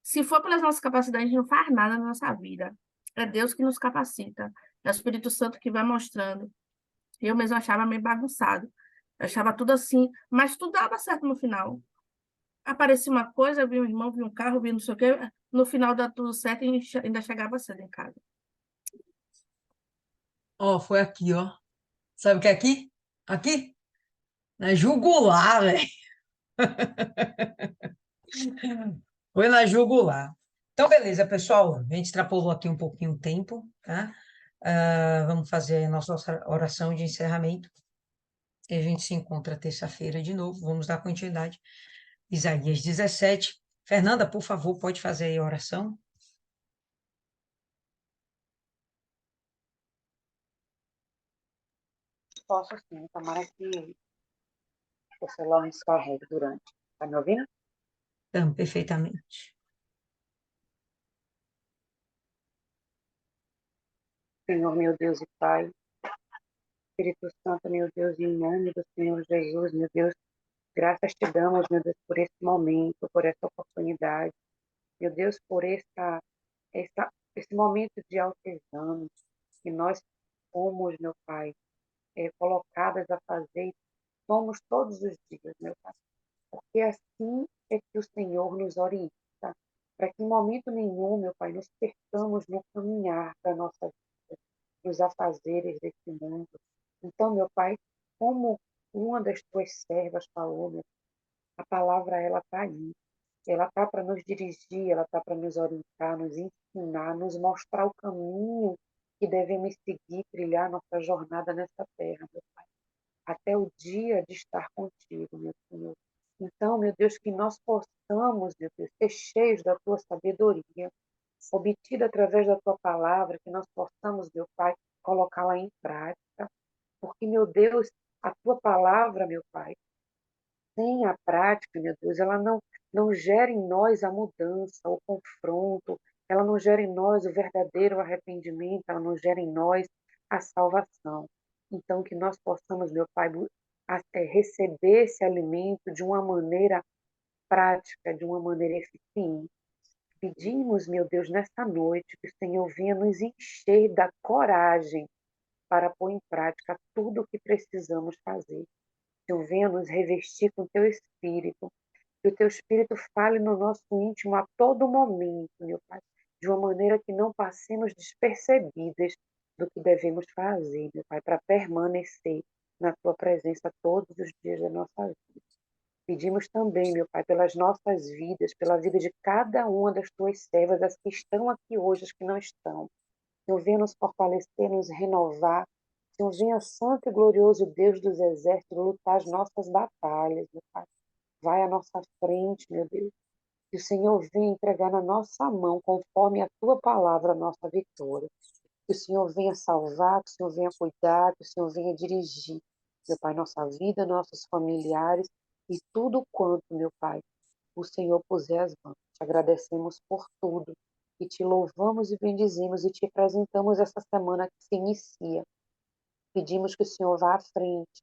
Se for pelas nossas capacidades, a gente não faz nada na nossa vida. É Deus que nos capacita. É o Espírito Santo que vai mostrando. Eu mesmo achava meio bagunçado. Eu achava tudo assim, mas tudo dava certo no final. Aparecia uma coisa, eu vi um irmão, vi um carro, vi não sei o quê. No final dá tudo certo e a gente ainda chegava cedo em casa. Ó, foi aqui, ó. Sabe o que é aqui? Aqui? Na jugular, velho. Foi na jugular. Então, beleza, pessoal. A gente extrapolou aqui um pouquinho o tempo, tá? Vamos fazer a nossa oração de encerramento. E a gente se encontra terça-feira de novo. Vamos dar continuidade. Isaías 17. Fernanda, por favor, pode fazer aí a oração? Posso sim, tomara que o celular não descarregue durante. Tá me ouvindo? Então, perfeitamente. Senhor, meu Deus e Pai, Espírito Santo, meu Deus, em nome do Senhor Jesus, meu Deus, graças te damos, meu Deus, por esse momento, por essa oportunidade, meu Deus, por esse momento de autoexame que nós fomos, meu Pai, colocadas a fazer, somos todos os dias, meu Pai. Porque assim é que o Senhor nos orienta, para que em momento nenhum, meu Pai, nos percamos no caminhar da nossa vida, nos afazeres desse mundo. Então, meu Pai, como uma das tuas servas falou, meu, a palavra ela está aí. Ela está para nos dirigir, ela está para nos orientar, nos ensinar, nos mostrar o caminho que devemos seguir, trilhar nossa jornada nessa terra, meu Pai, até o dia de estar contigo, meu Senhor. Então, meu Deus, que nós possamos, meu Deus, ser cheios da tua sabedoria, obtida através da tua palavra, que nós possamos, meu Pai, colocá-la em prática, porque, meu Deus, a tua palavra, meu Pai, sem a prática, meu Deus, ela não gera em nós a mudança, o confronto, ela não gera em nós o verdadeiro arrependimento, ela não gera em nós a salvação. Então, que nós possamos, meu Pai, receber esse alimento de uma maneira prática, de uma maneira eficiente. Pedimos, meu Deus, nesta noite, que o Senhor venha nos encher da coragem para pôr em prática tudo o que precisamos fazer. Senhor, venha nos revestir com teu Espírito, que o teu Espírito fale no nosso íntimo a todo momento, meu Pai, de uma maneira que não passemos despercebidas do que devemos fazer, meu Pai, para permanecer na tua presença todos os dias da nossa vida. Pedimos também, meu Pai, pelas nossas vidas, pela vida de cada uma das tuas servas, as que estão aqui hoje, as que não estão. Senhor, venha nos fortalecer, nos renovar. Senhor, venha, Santo e glorioso Deus dos exércitos, lutar as nossas batalhas, meu Pai. Vai à nossa frente, meu Deus. Que o Senhor venha entregar na nossa mão, conforme a tua palavra, a nossa vitória. Que o Senhor venha salvar, que o Senhor venha cuidar, que o Senhor venha dirigir, meu Pai, nossa vida, nossos familiares e tudo quanto, meu Pai, o Senhor puser as mãos. Te agradecemos por tudo e te louvamos e bendizemos e te apresentamos essa semana que se inicia. Pedimos que o Senhor vá à frente,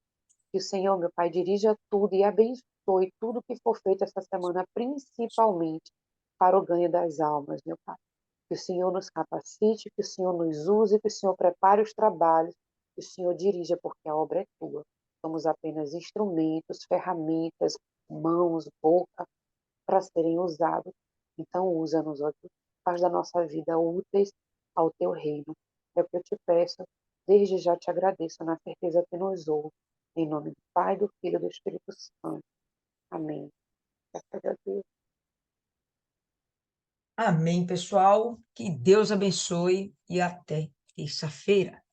que o Senhor, meu Pai, dirija tudo e abençoe tudo que for feito essa semana, principalmente para o ganho das almas, meu Pai. Que o Senhor nos capacite, que o Senhor nos use, que o Senhor prepare os trabalhos, que o Senhor dirija, porque a obra é tua. Somos apenas instrumentos, ferramentas, mãos, boca, para serem usados. Então, usa-nos, ó Deus, faz da nossa vida úteis ao teu reino. É o que eu te peço, desde já te agradeço, na certeza que nos ouve. Em nome do Pai, do Filho e do Espírito Santo. Amém. Graças a Deus. Amém, pessoal. Que Deus abençoe e até terça-feira.